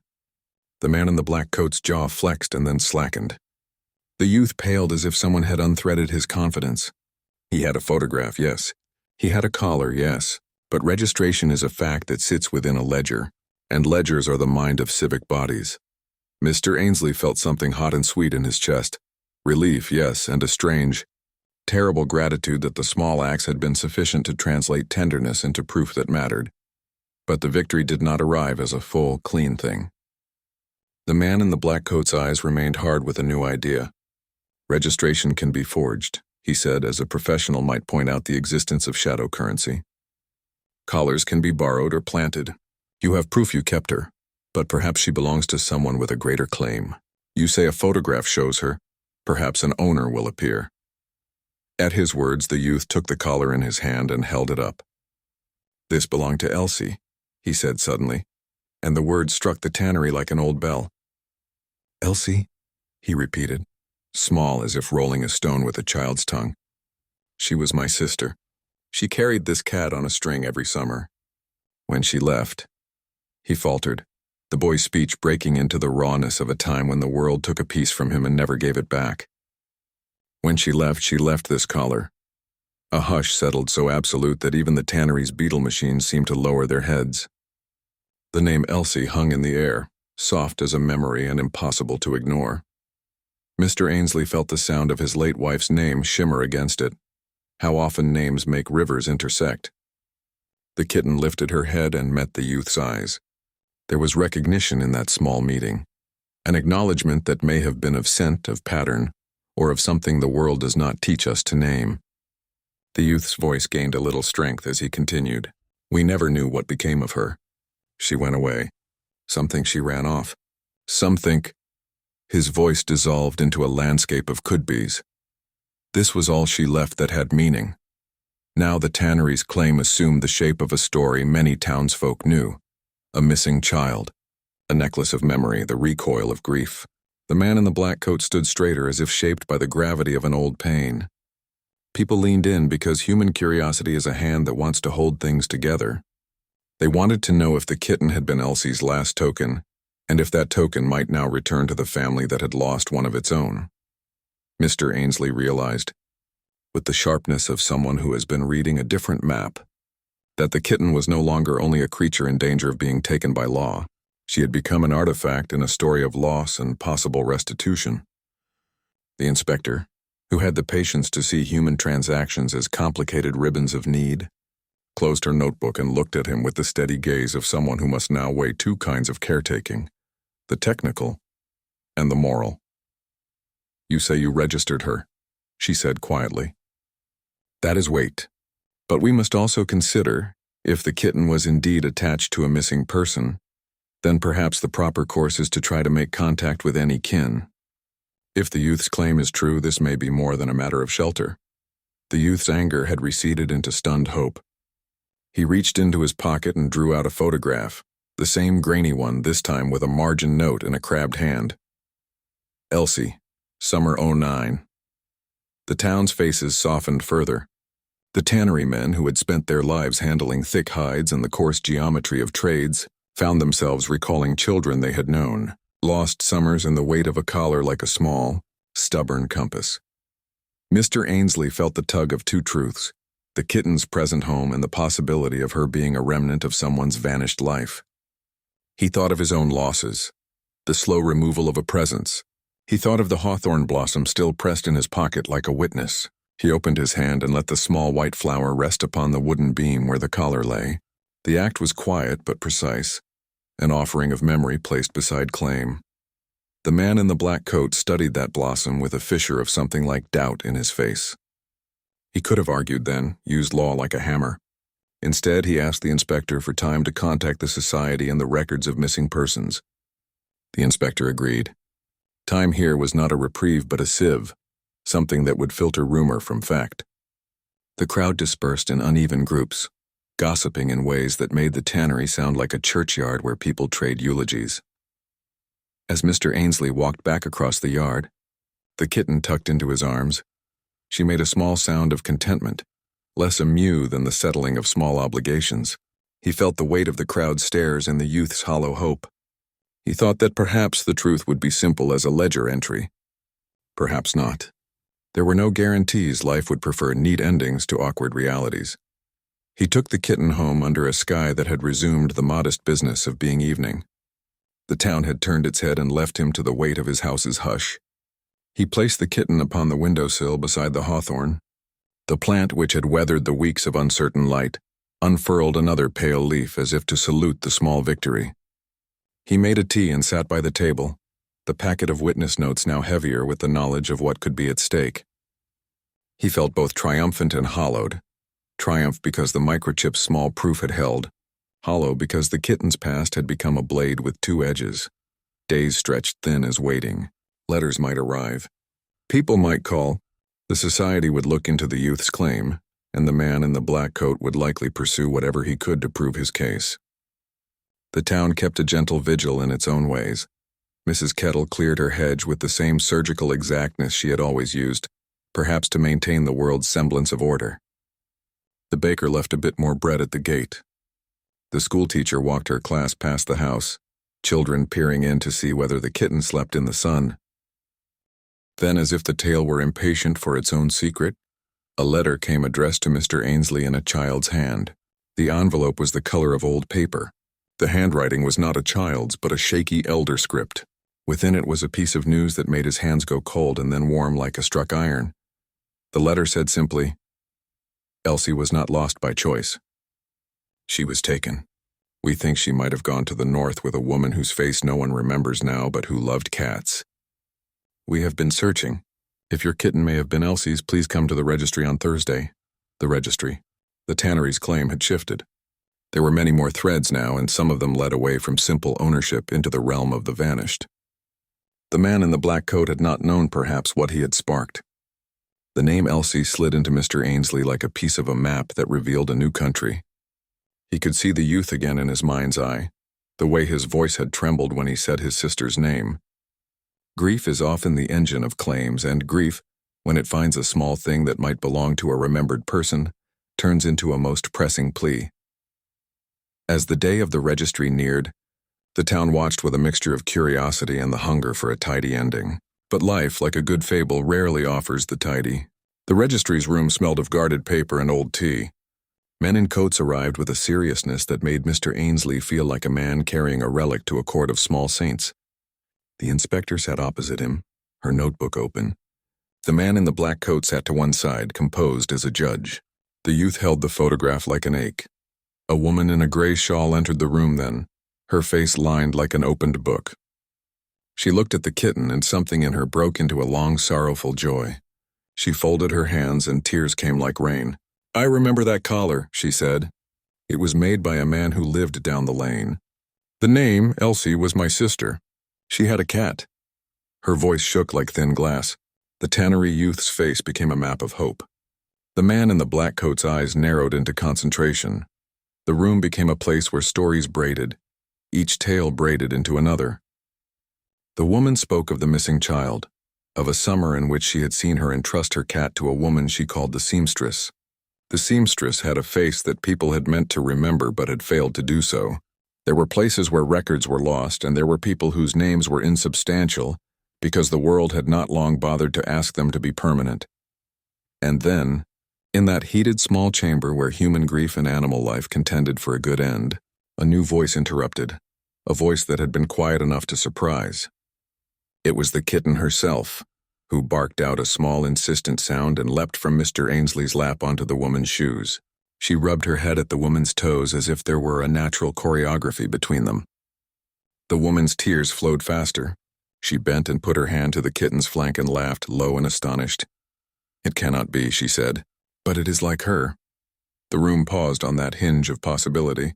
[SPEAKER 1] The man in the black coat's jaw flexed and then slackened. The youth paled as if someone had unthreaded his confidence. He had a photograph, yes. He had a collar, yes. But registration is a fact that sits within a ledger, and ledgers are the mind of civic bodies. Mr. Ainsley felt something hot and sweet in his chest. Relief, yes, and a strange, terrible gratitude that the small acts had been sufficient to translate tenderness into proof that mattered. But the victory did not arrive as a full, clean thing. The man in the black coat's eyes remained hard with a new idea. "Registration can be forged," he said, as a professional might point out the existence of shadow currency. "Collars can be borrowed or planted. You have proof you kept her, but perhaps she belongs to someone with a greater claim. You say a photograph shows her. Perhaps an owner will appear." At his words, the youth took the collar in his hand and held it up. "This belonged to Elsie," he said suddenly, and the word struck the tannery like an old bell. "Elsie?" he repeated, small as if rolling a stone with a child's tongue. "She was my sister. She carried this cat on a string every summer. When she left—" He faltered, the boy's speech breaking into the rawness of a time when the world took a piece from him and never gave it back. "When she left this collar." A hush settled so absolute that even the tannery's beetle machines seemed to lower their heads. The name Elsie hung in the air, soft as a memory and impossible to ignore. Mr. Ainsley felt the sound of his late wife's name shimmer against it. How often names make rivers intersect. The kitten lifted her head and met the youth's eyes. There was recognition in that small meeting, an acknowledgement that may have been of scent, of pattern, or of something the world does not teach us to name. The youth's voice gained a little strength as he continued. "We never knew what became of her. She went away. Some think she ran off. Some think—" His voice dissolved into a landscape of could-bes. This was all she left that had meaning. Now the tannery's claim assumed the shape of a story many townsfolk knew. A missing child. A necklace of memory, the recoil of grief. The man in the black coat stood straighter as if shaped by the gravity of an old pain. People leaned in because human curiosity is a hand that wants to hold things together. They wanted to know if the kitten had been Elsie's last token, and if that token might now return to the family that had lost one of its own. Mr. Ainsley realized, with the sharpness of someone who has been reading a different map, that the kitten was no longer only a creature in danger of being taken by law. She had become an artifact in a story of loss and possible restitution. The inspector, who had the patience to see human transactions as complicated ribbons of need, closed her notebook and looked at him with the steady gaze of someone who must now weigh two kinds of caretaking, the technical and the moral. "You say you registered her," she said quietly. "That is weight. But we must also consider, if the kitten was indeed attached to a missing person, then perhaps the proper course is to try to make contact with any kin. If the youth's claim is true, this may be more than a matter of shelter." The youth's anger had receded into stunned hope. He reached into his pocket and drew out a photograph, the same grainy one, this time with a margin note in a crabbed hand. "Elsie, summer '09. The town's faces softened further. The tannery men, who had spent their lives handling thick hides and the coarse geometry of trades, found themselves recalling children they had known. Lost summers in the weight of a collar like a small, stubborn compass. Mr. Ainsley felt the tug of two truths, the kitten's present home and the possibility of her being a remnant of someone's vanished life. He thought of his own losses, the slow removal of a presence. He thought of the hawthorn blossom still pressed in his pocket like a witness. He opened his hand and let the small white flower rest upon the wooden beam where the collar lay. The act was quiet but precise, an offering of memory placed beside claim. The man in the black coat studied that blossom with a fissure of something like doubt in his face. He could have argued then, used law like a hammer. Instead, he asked the inspector for time to contact the society and the records of missing persons. The inspector agreed. Time here was not a reprieve but a sieve, something that would filter rumor from fact. The crowd dispersed in uneven groups, gossiping in ways that made the tannery sound like a churchyard where people trade eulogies. As Mr. Ainsley walked back across the yard, the kitten tucked into his arms, she made a small sound of contentment, less a mew than the settling of small obligations. He felt the weight of the crowd's stares and the youth's hollow hope. He thought that perhaps the truth would be simple as a ledger entry. Perhaps not. There were no guarantees life would prefer neat endings to awkward realities. He took the kitten home under a sky that had resumed the modest business of being evening. The town had turned its head and left him to the weight of his house's hush. He placed the kitten upon the windowsill beside the hawthorn. The plant which had weathered the weeks of uncertain light unfurled another pale leaf as if to salute the small victory. He made a tea and sat by the table, the packet of witness notes now heavier with the knowledge of what could be at stake. He felt both triumphant and hollowed. Triumph because the microchip's small proof had held, hollow because the kitten's past had become a blade with two edges. Days stretched thin as waiting. Letters might arrive. People might call. The society would look into the youth's claim, and the man in the black coat would likely pursue whatever he could to prove his case. The town kept a gentle vigil in its own ways. Mrs. Kettle cleared her hedge with the same surgical exactness she had always used, perhaps to maintain the world's semblance of order. The baker left a bit more bread at the gate. The schoolteacher walked her class past the house, children peering in to see whether the kitten slept in the sun. Then, as if the tale were impatient for its own secret, a letter came addressed to Mr. Ainsley in a child's hand. The envelope was the color of old paper. The handwriting was not a child's, but a shaky elder script. Within it was a piece of news that made his hands go cold and then warm like a struck iron. The letter said simply, "Elsie was not lost by choice. She was taken. We think she might have gone to the north with a woman whose face no one remembers now but who loved cats. We have been searching. If your kitten may have been Elsie's, please come to the registry on Thursday." The registry. The tannery's claim had shifted. There were many more threads now, and some of them led away from simple ownership into the realm of the vanished. The man in the black coat had not known, perhaps, what he had sparked. The name Elsie slid into Mr. Ainsley like a piece of a map that revealed a new country. He could see the youth again in his mind's eye, the way his voice had trembled when he said his sister's name. Grief is often the engine of claims, and grief, when it finds a small thing that might belong to a remembered person, turns into a most pressing plea. As the day of the registry neared, the town watched with a mixture of curiosity and the hunger for a tidy ending. But life, like a good fable, rarely offers the tidy. The registry's room smelled of guarded paper and old tea. Men in coats arrived with a seriousness that made Mr. Ainsley feel like a man carrying a relic to a court of small saints. The inspector sat opposite him, her notebook open. The man in the black coat sat to one side, composed as a judge. The youth held the photograph like an ache. A woman in a gray shawl entered the room then, her face lined like an opened book. She looked at the kitten, and something in her broke into a long, sorrowful joy. She folded her hands, and tears came like rain. "I remember that collar," she said. "It was made by a man who lived down the lane. The name, Elsie, was my sister. She had a cat." Her voice shook like thin glass. The tannery youth's face became a map of hope. The man in the black coat's eyes narrowed into concentration. The room became a place where stories braided, each tale braided into another. The woman spoke of the missing child, of a summer in which she had seen her entrust her cat to a woman she called the seamstress. The seamstress had a face that people had meant to remember but had failed to do so. There were places where records were lost, and there were people whose names were insubstantial because the world had not long bothered to ask them to be permanent. And then, in that heated small chamber where human grief and animal life contended for a good end, a new voice interrupted, a voice that had been quiet enough to surprise. It was the kitten herself, who barked out a small insistent sound and leapt from Mr. Ainsley's lap onto the woman's shoes. She rubbed her head at the woman's toes as if there were a natural choreography between them. The woman's tears flowed faster. She bent and put her hand to the kitten's flank and laughed, low and astonished. "It cannot be," she said. "But it is like her." The room paused on that hinge of possibility.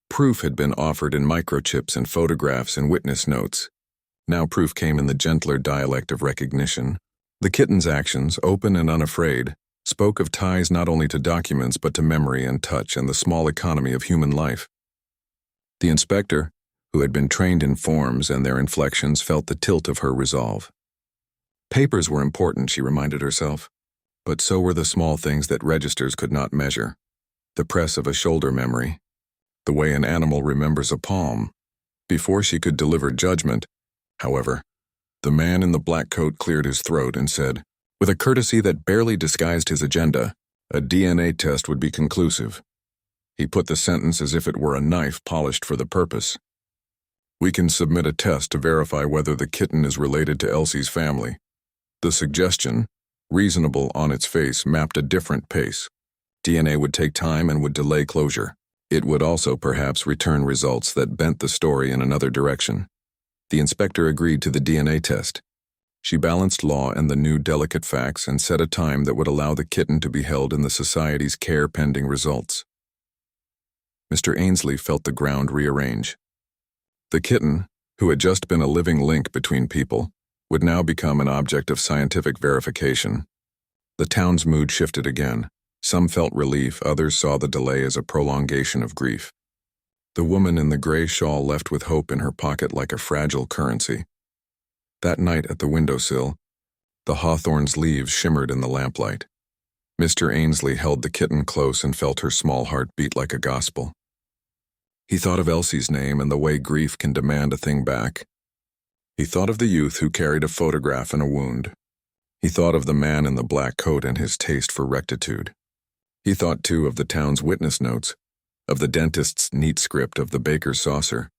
[SPEAKER 1] Proof had been offered in microchips and photographs and witness notes. Now proof came in the gentler dialect of recognition. The kitten's actions, open and unafraid, spoke of ties not only to documents but to memory and touch and the small economy of human life. The inspector, who had been trained in forms and their inflections, felt the tilt of her resolve. Papers were important, she reminded herself, but so were the small things that registers could not measure. The press of a shoulder memory, the way an animal remembers a palm. Before she could deliver judgment, however, the man in the black coat cleared his throat and said, with a courtesy that barely disguised his agenda, a DNA test would be conclusive. He put the sentence as if it were a knife polished for the purpose. We can submit a test to verify whether the kitten is related to Elsie's family. The suggestion, reasonable on its face, mapped a different pace. DNA would take time and would delay closure. It would also perhaps return results that bent the story in another direction. The inspector agreed to the DNA test. She balanced law and the new delicate facts and set a time that would allow the kitten to be held in the society's care pending results. Mr. Ainsley felt the ground rearrange. The kitten, who had just been a living link between people, would now become an object of scientific verification. The town's mood shifted again. Some felt relief, others saw the delay as a prolongation of grief. The woman in the gray shawl left with hope in her pocket like a fragile currency. That night at the windowsill, the hawthorn's leaves shimmered in the lamplight. Mr. Ainsley held the kitten close and felt her small heart beat like a gospel. He thought of Elsie's name and the way grief can demand a thing back. He thought of the youth who carried a photograph and a wound. He thought of the man in the black coat and his taste for rectitude. He thought, too, of the town's witness notes, of the dentist's neat script, of the baker's saucer.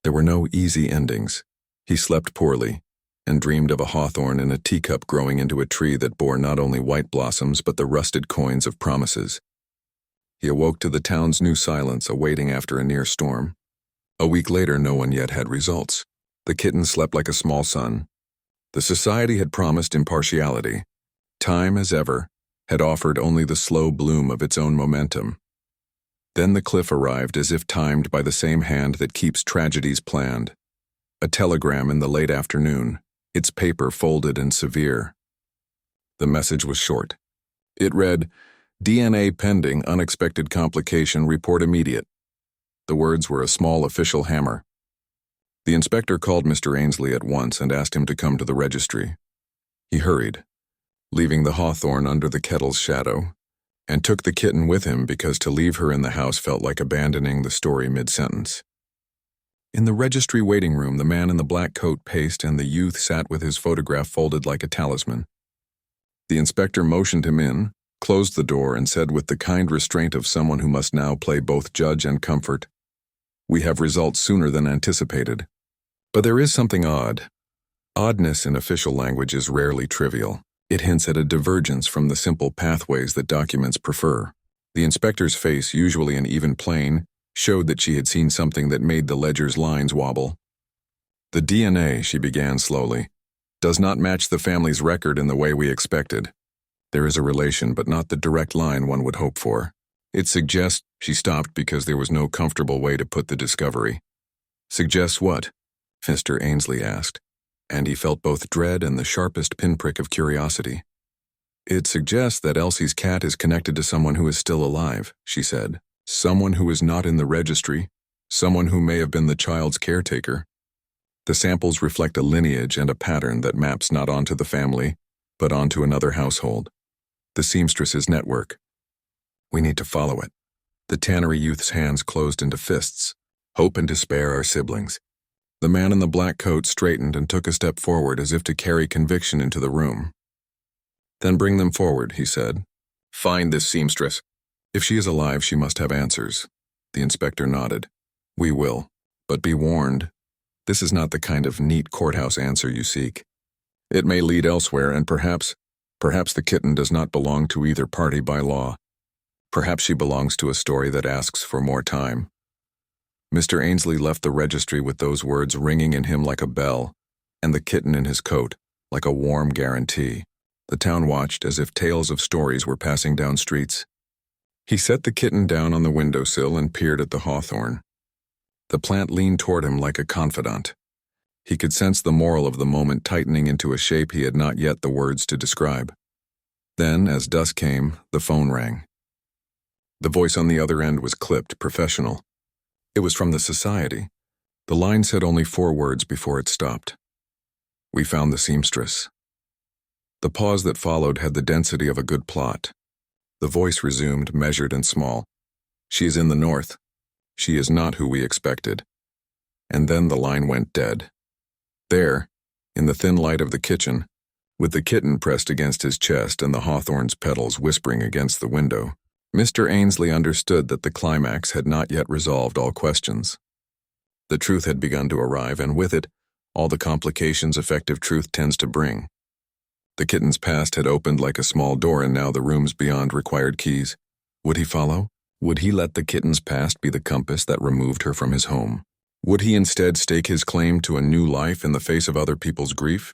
[SPEAKER 1] There were no easy endings. He slept poorly and dreamed of a hawthorn in a teacup growing into a tree that bore not only white blossoms but the rusted coins of promises. He awoke to the town's new silence, awaiting after a near storm. A week later, no one yet had results. The kitten slept like a small son. The society had promised impartiality. Time, as ever, had offered only the slow bloom of its own momentum. Then the cliff arrived as if timed by the same hand that keeps tragedies planned. A telegram in the late afternoon, its paper folded and severe. The message was short. It read, DNA pending, unexpected complication, report immediate. The words were a small official hammer. The inspector called Mr. Ainsley at once and asked him to come to the registry. He hurried, leaving the hawthorn under the kettle's shadow, and took the kitten with him because to leave her in the house felt like abandoning the story mid-sentence. In the registry waiting room, the man in the black coat paced and the youth sat with his photograph folded like a talisman. The inspector motioned him in, closed the door, and said with the kind restraint of someone who must now play both judge and comfort, "We have results sooner than anticipated. But there is something odd. Oddness in official language is rarely trivial. It hints at a divergence from the simple pathways that documents prefer." The inspector's face, usually an even plane, showed that she had seen something that made the ledger's lines wobble. "The DNA," she began slowly, "does not match the family's record in the way we expected. There is a relation, but not the direct line one would hope for. It suggests—" She stopped because there was no comfortable way to put the discovery. "Suggests what?" Mr. Ainsley asked, and he felt both dread and the sharpest pinprick of curiosity. "It suggests that Elsie's cat is connected to someone who is still alive," she said. "Someone who is not in the registry, someone who may have been the child's caretaker. The samples reflect a lineage and a pattern that maps not onto the family, but onto another household. The seamstress's network. We need to follow it." The tannery youth's hands closed into fists. Hope and despair are siblings. The man in the black coat straightened and took a step forward as if to carry conviction into the room. "Then bring them forward," he said. "Find this seamstress. If she is alive, she must have answers." The inspector nodded. "We will. But be warned. This is not the kind of neat courthouse answer you seek. It may lead elsewhere, and perhaps the kitten does not belong to either party by law. Perhaps she belongs to a story that asks for more time." Mr. Ainsley left the registry with those words ringing in him like a bell, and the kitten in his coat like a warm guarantee. The town watched as if tales of stories were passing down streets. He set the kitten down on the windowsill and peered at the hawthorn. The plant leaned toward him like a confidant. He could sense the moral of the moment tightening into a shape he had not yet the words to describe. Then, as dusk came, the phone rang. The voice on the other end was clipped, professional. It was from the society. The line said only 4 words before it stopped. "We found the seamstress." The pause that followed had the density of a good plot. The voice resumed, measured and small. "She is in the north. She is not who we expected." And then the line went dead. There, in the thin light of the kitchen, with the kitten pressed against his chest and the hawthorn's petals whispering against the window, Mr. Ainsley understood that the climax had not yet resolved all questions. The truth had begun to arrive, and with it, all the complications effective truth tends to bring. The kitten's past had opened like a small door, and now the rooms beyond required keys. Would he follow? Would he let the kitten's past be the compass that removed her from his home? Would he instead stake his claim to a new life in the face of other people's grief?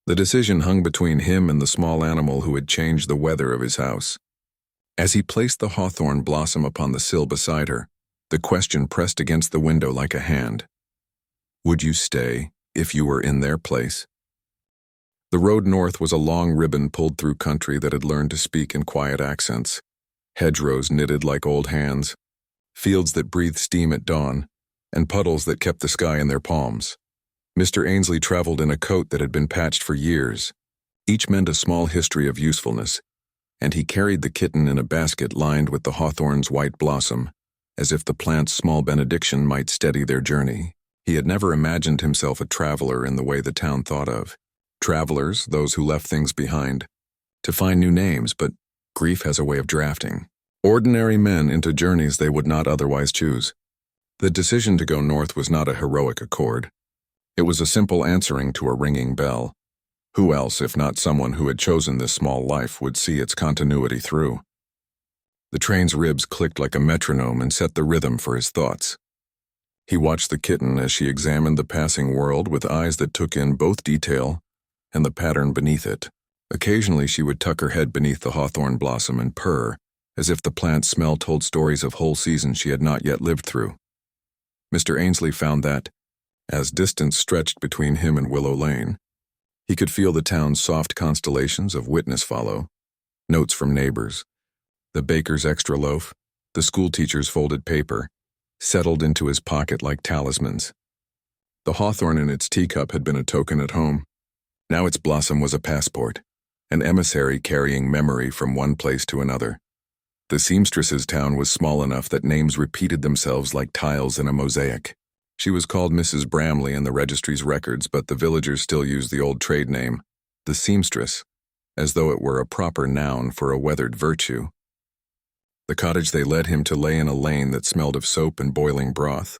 [SPEAKER 1] The decision hung between him and the small animal who had changed the weather of his house. As he placed the hawthorn blossom upon the sill beside her, the question pressed against the window like a hand. Would you stay if you were in their place? The road north was a long ribbon pulled through country that had learned to speak in quiet accents. Hedgerows knitted like old hands, fields that breathed steam at dawn, and puddles that kept the sky in their palms. Mr. Ainsley traveled in a coat that had been patched for years. Each meant a small history of usefulness, and he carried the kitten in a basket lined with the hawthorn's white blossom, as if the plant's small benediction might steady their journey. He had never imagined himself a traveler in the way the town thought of. Travelers, those who left things behind, to find new names, but grief has a way of drafting ordinary men into journeys they would not otherwise choose. The decision to go north was not a heroic accord. It was a simple answering to a ringing bell. Who else, if not someone who had chosen this small life, would see its continuity through? The train's ribs clicked like a metronome and set the rhythm for his thoughts. He watched the kitten as she examined the passing world with eyes that took in both detail and the pattern beneath it. Occasionally she would tuck her head beneath the hawthorn blossom and purr, as if the plant's smell told stories of whole seasons she had not yet lived through. Mr. Ainsley found that, as distance stretched between him and Willow Lane, he could feel the town's soft constellations of witness follow, notes from neighbors, the baker's extra loaf, the schoolteacher's folded paper, settled into his pocket like talismans. The hawthorn in its teacup had been a token at home. Now its blossom was a passport, an emissary carrying memory from one place to another. The seamstress's town was small enough that names repeated themselves like tiles in a mosaic. She was called Mrs. Bramley in the registry's records, but the villagers still used the old trade name, the seamstress, as though it were a proper noun for a weathered virtue. The cottage they led him to lay in a lane that smelled of soap and boiling broth.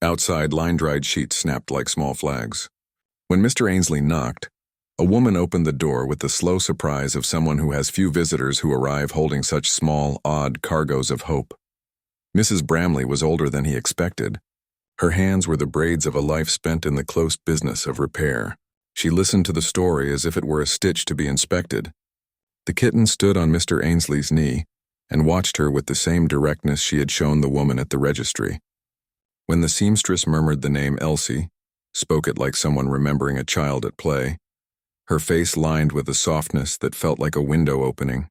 [SPEAKER 1] Outside, line-dried sheets snapped like small flags. When Mr. Ainsley knocked, a woman opened the door with the slow surprise of someone who has few visitors who arrive holding such small, odd cargoes of hope. Mrs. Bramley was older than he expected. Her hands were the braids of a life spent in the close business of repair. She listened to the story as if it were a stitch to be inspected. The kitten stood on Mr. Ainsley's knee and watched her with the same directness she had shown the woman at the registry. When the seamstress murmured the name Elsie, spoke it like someone remembering a child at play, her face lined with a softness that felt like a window opening.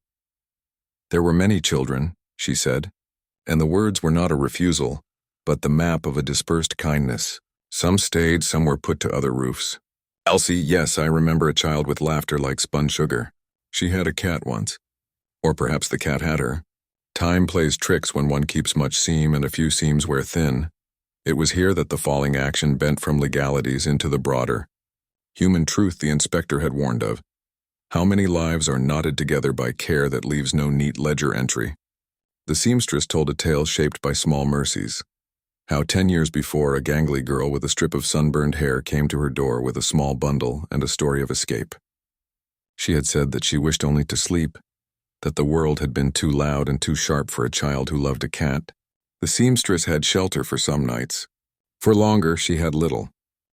[SPEAKER 1] "There were many children," she said, and the words were not a refusal, but the map of a dispersed kindness. Some stayed, some were put to other roofs. "Elsie, yes, I remember a child with laughter like spun sugar. She had a cat once. Or perhaps the cat had her. Time plays tricks when one keeps much seam and a few seams wear thin. It was here that the falling action bent from legalities into the broader human truth the inspector had warned of. How many lives are knotted together by care that leaves no neat ledger entry? The seamstress told a tale shaped by small mercies. How 10 years before, a gangly girl with a strip of sunburned hair came to her door with a small bundle and a story of escape. She had said that she wished only to sleep, that the world had been too loud and too sharp for a child who loved a cat. The seamstress had shelter for some nights. For longer, she had little.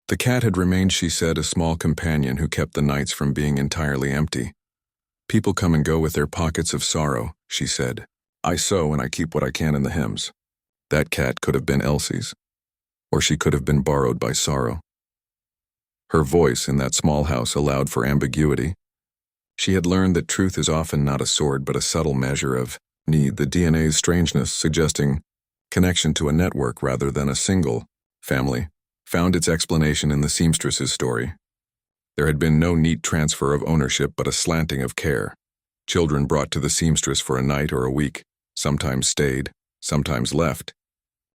[SPEAKER 1] The cat had remained, she said, a small companion who kept the nights from being entirely empty. People come and go with their pockets of sorrow, she said. I sew and I keep what I can in the hems. That cat could have been Elsie's, or she could have been borrowed by sorrow. Her voice in that small house allowed for ambiguity. She had learned that truth is often not a sword but a subtle measure of need, the DNA's strangeness suggesting connection to a network rather than a single family, found its explanation in the seamstress's story. There had been no neat transfer of ownership but a slanting of care. Children brought to the seamstress for a night or a week, sometimes stayed, sometimes left.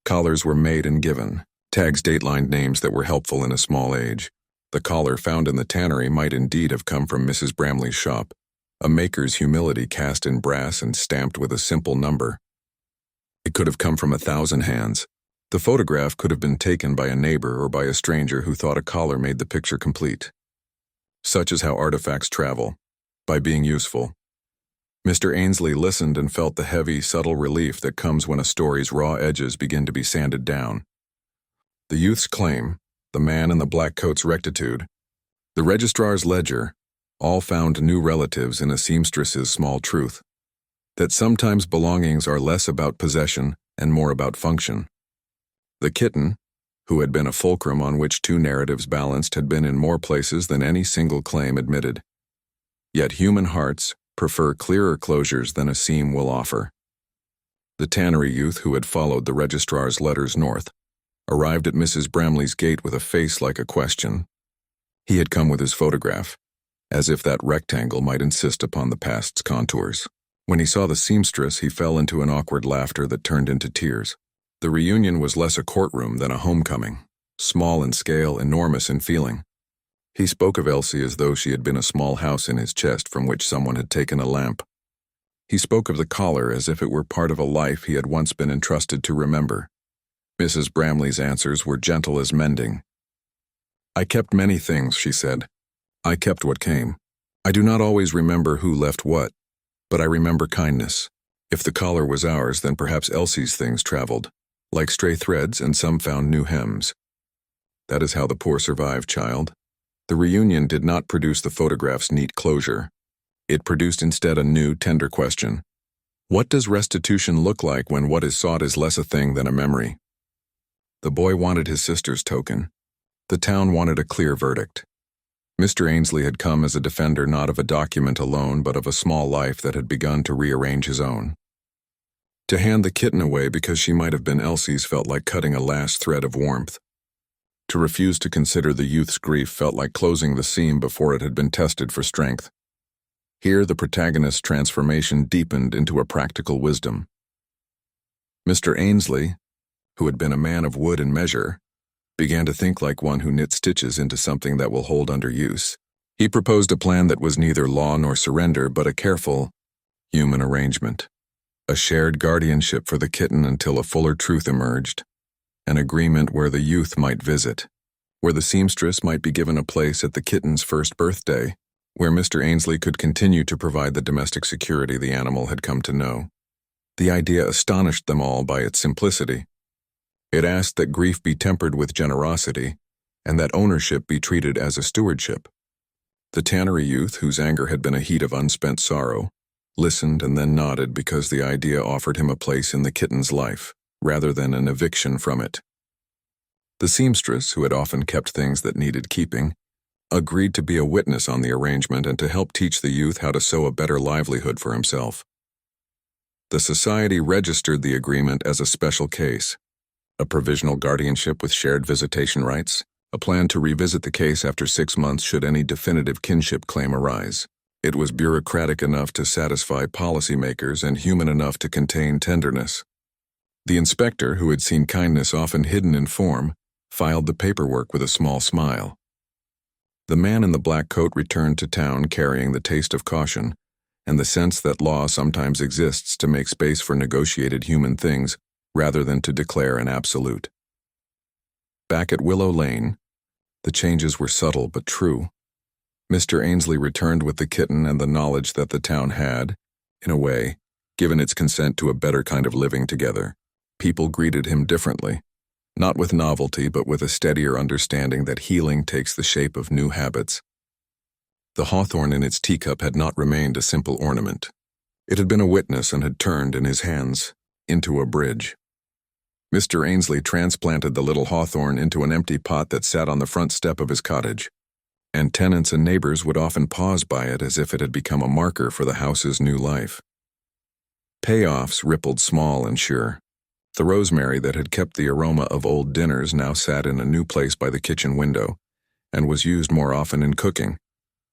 [SPEAKER 1] Collars were made and given, tags datelined names that were helpful in a small age. The collar found in the tannery might indeed have come from Mrs. Bramley's shop, a maker's humility cast in brass and stamped with a simple number. It could have come from 1,000 hands. The photograph could have been taken by a neighbor or by a stranger who thought a collar made the picture complete. Such is how artifacts travel, by being useful. Mr. Ainsley listened and felt the heavy, subtle relief that comes when a story's raw edges begin to be sanded down. The youth's claim, the man in the black coat's rectitude, the registrar's ledger, all found new relatives in a seamstress's small truth. That sometimes belongings are less about possession and more about function. The kitten, who had been a fulcrum on which two narratives balanced, had been in more places than any single claim admitted. Yet human hearts prefer clearer closures than a seam will offer. The tannery youth who had followed the registrar's letters north arrived at Mrs. Bramley's gate with a face like a question. He had come with his photograph, as if that rectangle might insist upon the past's contours. When he saw the seamstress, he fell into an awkward laughter that turned into tears. The reunion was less a courtroom than a homecoming, small in scale, enormous in feeling. He spoke of Elsie as though she had been a small house in his chest from which someone had taken a lamp. He spoke of the collar as if it were part of a life he had once been entrusted to remember. Mrs. Bramley's answers were gentle as mending. "I kept many things," she said. "I kept what came. I do not always remember who left what, but I remember kindness. If the collar was ours, then perhaps Elsie's things traveled, like stray threads, and some found new hems. That is how the poor survive, child." The reunion did not produce the photograph's neat closure. It produced instead a new, tender question. What does restitution look like when what is sought is less a thing than a memory? The boy wanted his sister's token. The town wanted a clear verdict. Mr. Ainsley had come as a defender not of a document alone, but of a small life that had begun to rearrange his own. To hand the kitten away because she might have been Elsie's felt like cutting a last thread of warmth. To refuse to consider the youth's grief felt like closing the seam before it had been tested for strength. Here the protagonist's transformation deepened into a practical wisdom. Mr. Ainsley, who had been a man of wood and measure, began to think like one who knits stitches into something that will hold under use. He proposed a plan that was neither law nor surrender, but a careful, human arrangement. A shared guardianship for the kitten until a fuller truth emerged. An agreement where the youth might visit, where the seamstress might be given a place at the kitten's first birthday, where Mr. Ainsley could continue to provide the domestic security the animal had come to know. The idea astonished them all by its simplicity. It asked that grief be tempered with generosity, and that ownership be treated as a stewardship. The tannery youth, whose anger had been a heat of unspent sorrow, listened and then nodded because the idea offered him a place in the kitten's life, rather than an eviction from it. The seamstress, who had often kept things that needed keeping, agreed to be a witness on the arrangement and to help teach the youth how to sow a better livelihood for himself. The society registered the agreement as a special case, a provisional guardianship with shared visitation rights, a plan to revisit the case after 6 months should any definitive kinship claim arise. It was bureaucratic enough to satisfy policymakers and human enough to contain tenderness. The inspector, who had seen kindness often hidden in form, filed the paperwork with a small smile. The man in the black coat returned to town carrying the taste of caution and the sense that law sometimes exists to make space for negotiated human things rather than to declare an absolute. Back at Willow Lane, the changes were subtle but true. Mr. Ainsley returned with the kitten and the knowledge that the town had, in a way, given its consent to a better kind of living together. People greeted him differently, not with novelty but with a steadier understanding that healing takes the shape of new habits. The hawthorn in its teacup had not remained a simple ornament. It had been a witness and had turned, in his hands, into a bridge. Mr. Ainsley transplanted the little hawthorn into an empty pot that sat on the front step of his cottage. and tenants and neighbors would often pause by it as if it had become a marker for the house's new life. Payoffs rippled small and sure. The rosemary that had kept the aroma of old dinners now sat in a new place by the kitchen window, and was used more often in cooking,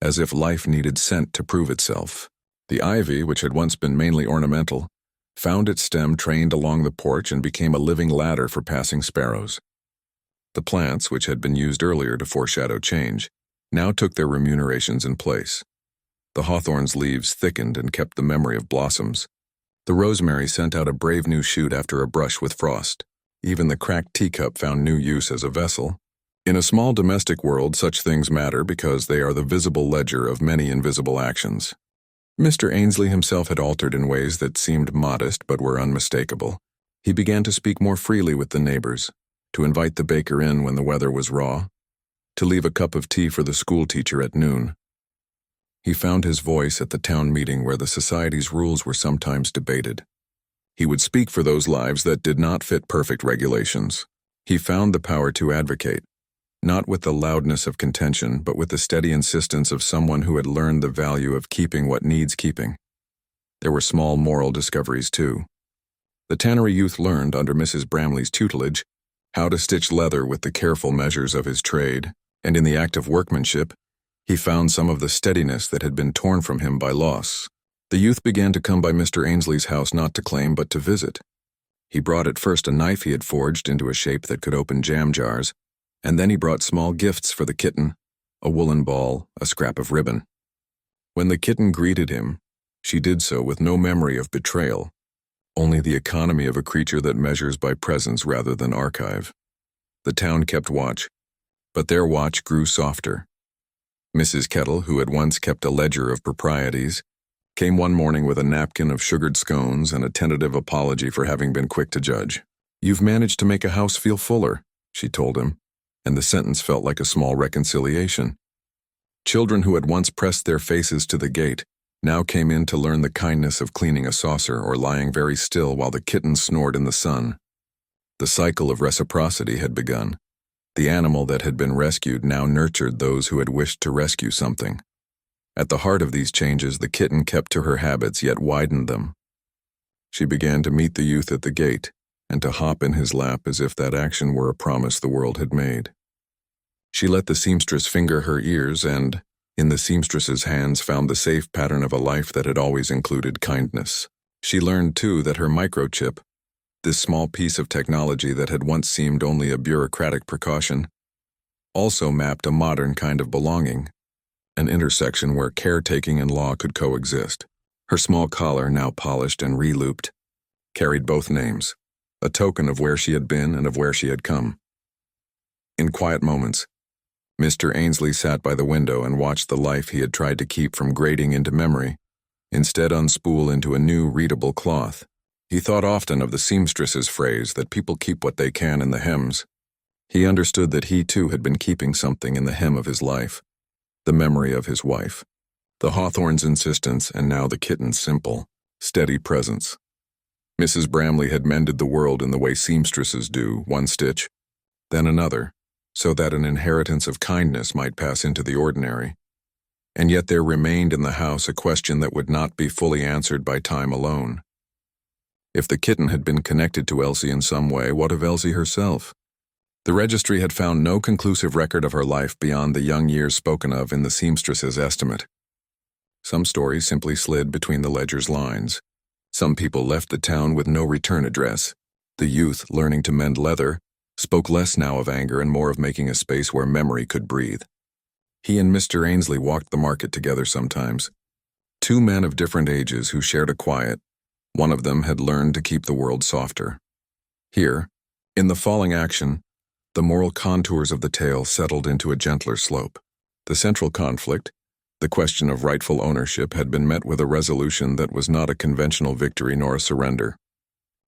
[SPEAKER 1] as if life needed scent to prove itself. The ivy, which had once been mainly ornamental, found its stem trained along the porch and became a living ladder for passing sparrows. The plants, which had been used earlier to foreshadow change, now took their remunerations in place. The hawthorn's leaves thickened and kept the memory of blossoms. The rosemary sent out a brave new shoot after a brush with frost. Even the cracked teacup found new use as a vessel. In a small domestic world, such things matter because they are the visible ledger of many invisible actions. Mr. Ainsley himself had altered in ways that seemed modest but were unmistakable. He began to speak more freely with the neighbors, to invite the baker in when the weather was raw, to leave a cup of tea for the schoolteacher at noon. He found his voice at the town meeting where the society's rules were sometimes debated. He would speak for those lives that did not fit perfect regulations. He found the power to advocate, not with the loudness of contention, but with the steady insistence of someone who had learned the value of keeping what needs keeping. There were small moral discoveries, too. The tannery youth learned, under Mrs. Bramley's tutelage, how to stitch leather with the careful measures of his trade, and in the act of workmanship, he found some of the steadiness that had been torn from him by loss. The youth began to come by Mr. Ainsley's house not to claim but to visit. He brought at first a knife he had forged into a shape that could open jam jars, and then he brought small gifts for the kitten, a woolen ball, a scrap of ribbon. When the kitten greeted him, she did so with no memory of betrayal, only the economy of a creature that measures by presence rather than archive. The town kept watch, but their watch grew softer. Mrs. Kettle, who had once kept a ledger of proprieties, came one morning with a napkin of sugared scones and a tentative apology for having been quick to judge. "You've managed to make a house feel fuller," she told him, and the sentence felt like a small reconciliation. Children who had once pressed their faces to the gate now came in to learn the kindness of cleaning a saucer or lying very still while the kitten snored in the sun. The cycle of reciprocity had begun. The animal that had been rescued now nurtured those who had wished to rescue something. At the heart of these changes, the kitten kept to her habits yet widened them. She began to meet the youth at the gate and to hop in his lap as if that action were a promise the world had made. She let the seamstress finger her ears and, in the seamstress's hands, found the safe pattern of a life that had always included kindness. She learned, too, that her microchip, this small piece of technology that had once seemed only a bureaucratic precaution, also mapped a modern kind of belonging, an intersection where caretaking and law could coexist. Her small collar, now polished and re-looped, carried both names, a token of where she had been and of where she had come. In quiet moments, Mr. Ainsley sat by the window and watched the life he had tried to keep from grading into memory, instead unspool into a new readable cloth. He thought often of the seamstress's phrase that people keep what they can in the hems. He understood that he too had been keeping something in the hem of his life, the memory of his wife, the hawthorn's insistence, and now the kitten's simple, steady presence. Mrs. Bramley had mended the world in the way seamstresses do, one stitch, then another, so that an inheritance of kindness might pass into the ordinary. And yet there remained in the house a question that would not be fully answered by time alone. If the kitten had been connected to Elsie in some way, what of Elsie herself? The registry had found no conclusive record of her life beyond the young years spoken of in the seamstress's estimate. Some stories simply slid between the ledger's lines. Some people left the town with no return address. The youth, learning to mend leather, spoke less now of anger and more of making a space where memory could breathe. He and Mr. Ainsley walked the market together sometimes. Two men of different ages who shared a quiet. One of them had learned to keep the world softer. Here, in the falling action, the moral contours of the tale settled into a gentler slope. The central conflict, the question of rightful ownership, had been met with a resolution that was not a conventional victory nor a surrender.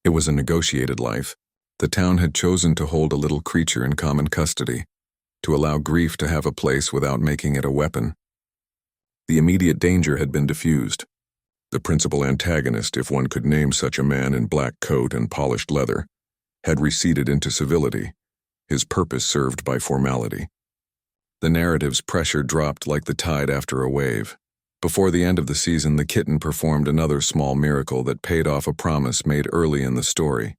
[SPEAKER 1] It was a negotiated life. The town had chosen to hold a little creature in common custody, to allow grief to have a place without making it a weapon. The immediate danger had been diffused. The principal antagonist, if one could name such a man in black coat and polished leather, had receded into civility, his purpose served by formality. The narrative's pressure dropped like the tide after a wave. Before the end of the season, the kitten performed another small miracle that paid off a promise made early in the story.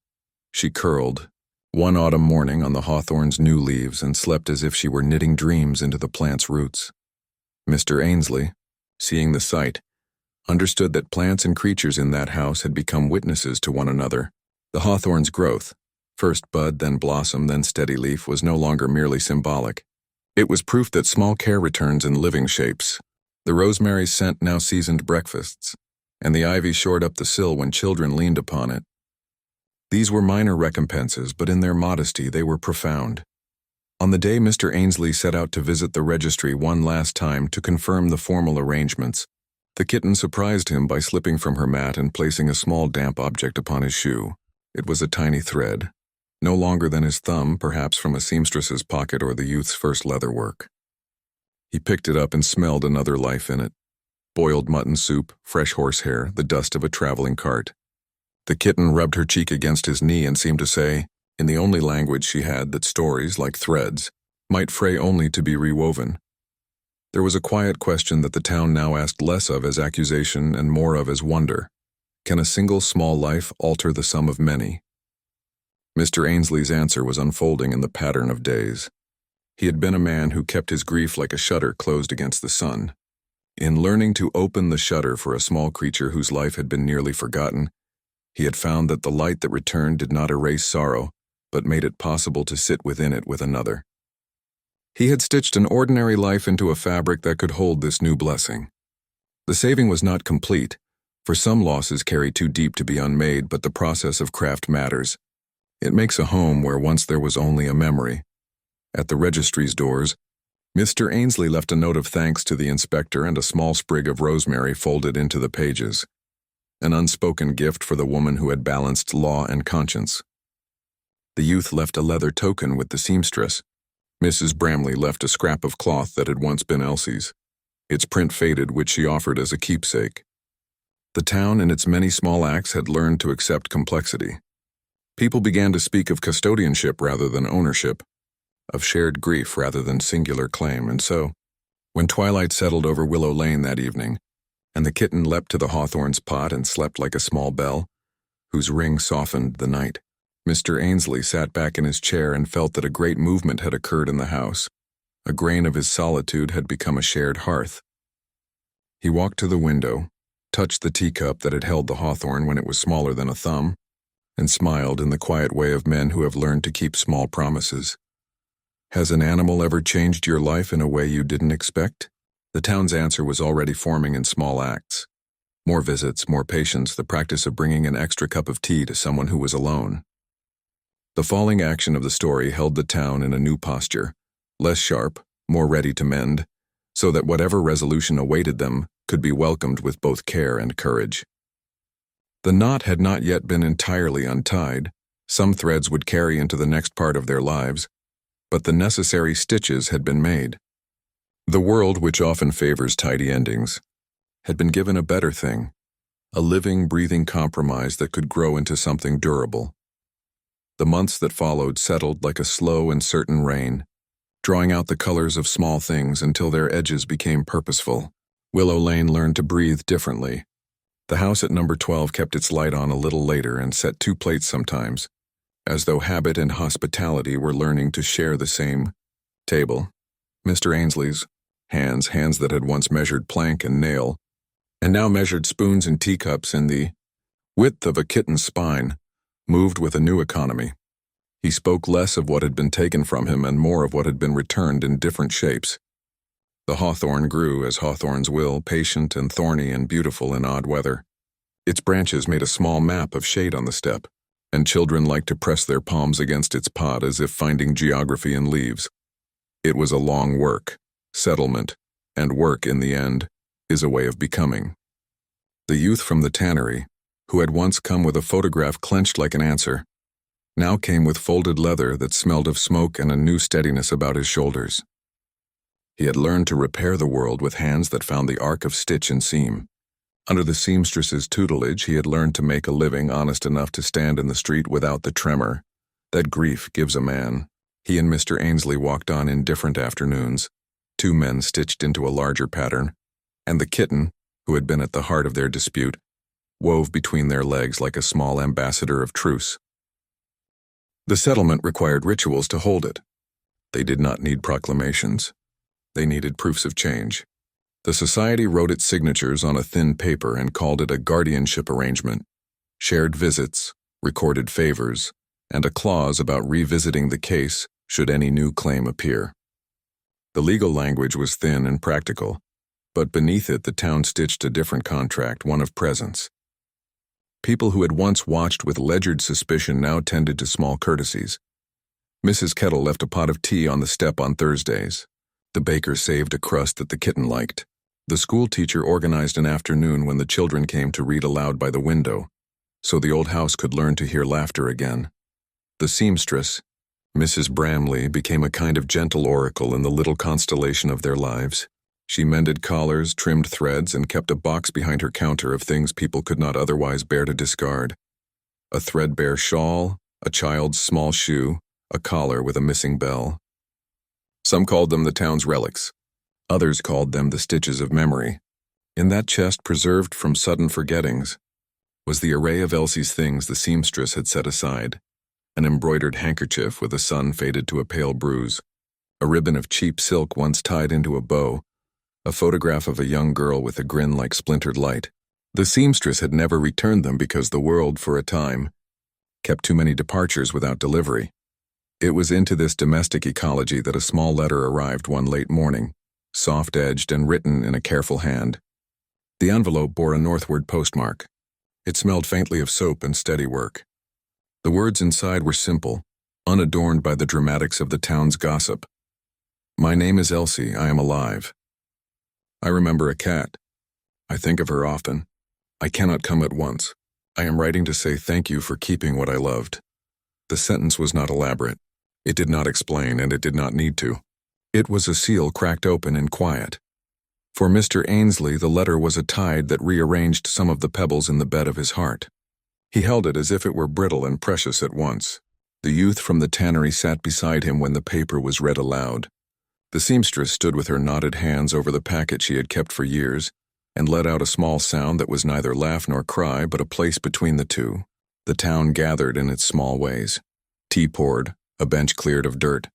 [SPEAKER 1] She curled, one autumn morning, on the hawthorn's new leaves and slept as if she were knitting dreams into the plant's roots. Mr. Ainsley, seeing the sight, understood that plants and creatures in that house had become witnesses to one another. The hawthorn's growth, first bud, then blossom, then steady leaf, was no longer merely symbolic. It was proof that small care returns in living shapes. The rosemary's scent now seasoned breakfasts, and the ivy shored up the sill when children leaned upon it. These were minor recompenses, but in their modesty they were profound. On the day Mr. Ainsley set out to visit the registry one last time to confirm the formal arrangements, the kitten surprised him by slipping from her mat and placing a small damp object upon his shoe. It was a tiny thread, no longer than his thumb, perhaps from a seamstress's pocket or the youth's first leather work. He picked it up and smelled another life in it. Boiled mutton soup, fresh horsehair, the dust of a traveling cart. The kitten rubbed her cheek against his knee and seemed to say, in the only language she had, that stories, like threads, might fray only to be rewoven. There was a quiet question that the town now asked less of as accusation and more of as wonder. Can a single small life alter the sum of many? Mr. Ainsley's answer was unfolding in the pattern of days. He had been a man who kept his grief like a shutter closed against the sun. In learning to open the shutter for a small creature whose life had been nearly forgotten, he had found that the light that returned did not erase sorrow, but made it possible to sit within it with another. He had stitched an ordinary life into a fabric that could hold this new blessing. The saving was not complete, for some losses carry too deep to be unmade, but the process of craft matters. It makes a home where once there was only a memory. At the registry's doors, Mr. Ainsley left a note of thanks to the inspector and a small sprig of rosemary folded into the pages. An unspoken gift for the woman who had balanced law and conscience. The youth left a leather token with the seamstress. Mrs. Bramley left a scrap of cloth that had once been Elsie's. Its print faded, which she offered as a keepsake. The town, in its many small acts, had learned to accept complexity. People began to speak of custodianship rather than ownership, of shared grief rather than singular claim, and so, when twilight settled over Willow Lane that evening, and the kitten leapt to the hawthorn's pot and slept like a small bell, whose ring softened the night, Mr. Ainsley sat back in his chair and felt that a great movement had occurred in the house. A grain of his solitude had become a shared hearth. He walked to the window, touched the teacup that had held the hawthorn when it was smaller than a thumb, and smiled in the quiet way of men who have learned to keep small promises. Has an animal ever changed your life in a way you didn't expect? The town's answer was already forming in small acts. More visits, more patience, the practice of bringing an extra cup of tea to someone who was alone. The falling action of the story held the town in a new posture, less sharp, more ready to mend, so that whatever resolution awaited them could be welcomed with both care and courage. The knot had not yet been entirely untied. Some threads would carry into the next part of their lives, but the necessary stitches had been made. The world, which often favors tidy endings, had been given a better thing, a living, breathing compromise that could grow into something durable. The months that followed settled like a slow and certain rain, drawing out the colors of small things until their edges became purposeful. Willow Lane learned to breathe differently. The house at number 12 kept its light on a little later and set 2 plates sometimes, as though habit and hospitality were learning to share the same table. Mr. Ainsley's hands that had once measured plank and nail, and now measured spoons and teacups in the width of a kitten's spine, moved with a new economy. He spoke less of what had been taken from him and more of what had been returned in different shapes. The hawthorn grew, as hawthorns will, patient and thorny and beautiful in odd weather. Its branches made a small map of shade on the step, and children liked to press their palms against its pod as if finding geography in leaves. It was a long work, settlement, and work, in the end, is a way of becoming. The youth from the tannery, who had once come with a photograph clenched like an answer, now came with folded leather that smelled of smoke and a new steadiness about his shoulders. He had learned to repair the world with hands that found the arc of stitch and seam. Under the seamstress's tutelage, he had learned to make a living honest enough to stand in the street without the tremor that grief gives a man. He and Mr. Ainsley walked on in different afternoons, Two men stitched into a larger pattern, and the kitten, who had been at the heart of their dispute, wove between their legs like a small ambassador of truce. The settlement required rituals to hold it. They did not need proclamations. They needed proofs of change. The society wrote its signatures on a thin paper and called it a guardianship arrangement, shared visits, recorded favors, and a clause about revisiting the case should any new claim appear. The legal language was thin and practical, but beneath it the town stitched a different contract, one of presence. People who had once watched with ledgered suspicion now tended to small courtesies. Mrs. Kettle left a pot of tea on the step on Thursdays. The baker saved a crust that the kitten liked. The school teacher organized an afternoon when the children came to read aloud by the window, so the old house could learn to hear laughter again. The seamstress, Mrs. Bramley, became a kind of gentle oracle in the little constellation of their lives. She mended collars, trimmed threads, and kept a box behind her counter of things people could not otherwise bear to discard. A threadbare shawl, a child's small shoe, a collar with a missing bell. Some called them the town's relics. Others called them the stitches of memory. In that chest preserved from sudden forgettings was the array of Elsie's things the seamstress had set aside. An embroidered handkerchief with a sun faded to a pale bruise, a ribbon of cheap silk once tied into a bow, a photograph of a young girl with a grin like splintered light. The seamstress had never returned them because the world, for a time, kept too many departures without delivery. It was into this domestic ecology that a small letter arrived one late morning, soft-edged and written in a careful hand. The envelope bore a northward postmark. It smelled faintly of soap and steady work. The words inside were simple, unadorned by the dramatics of the town's gossip. My name is Elsie, I am alive. I remember a cat. I think of her often. I cannot come at once. I am writing to say thank you for keeping what I loved. The sentence was not elaborate. It did not explain, and it did not need to. It was a seal cracked open in quiet. For Mr. Ainsley, the letter was a tide that rearranged some of the pebbles in the bed of his heart. He held it as if it were brittle and precious at once. The youth from the tannery sat beside him when the paper was read aloud. The seamstress stood with her knotted hands over the packet she had kept for years, and let out a small sound that was neither laugh nor cry, but a place between the two. The town gathered in its small ways. Tea poured, a bench cleared of dirt,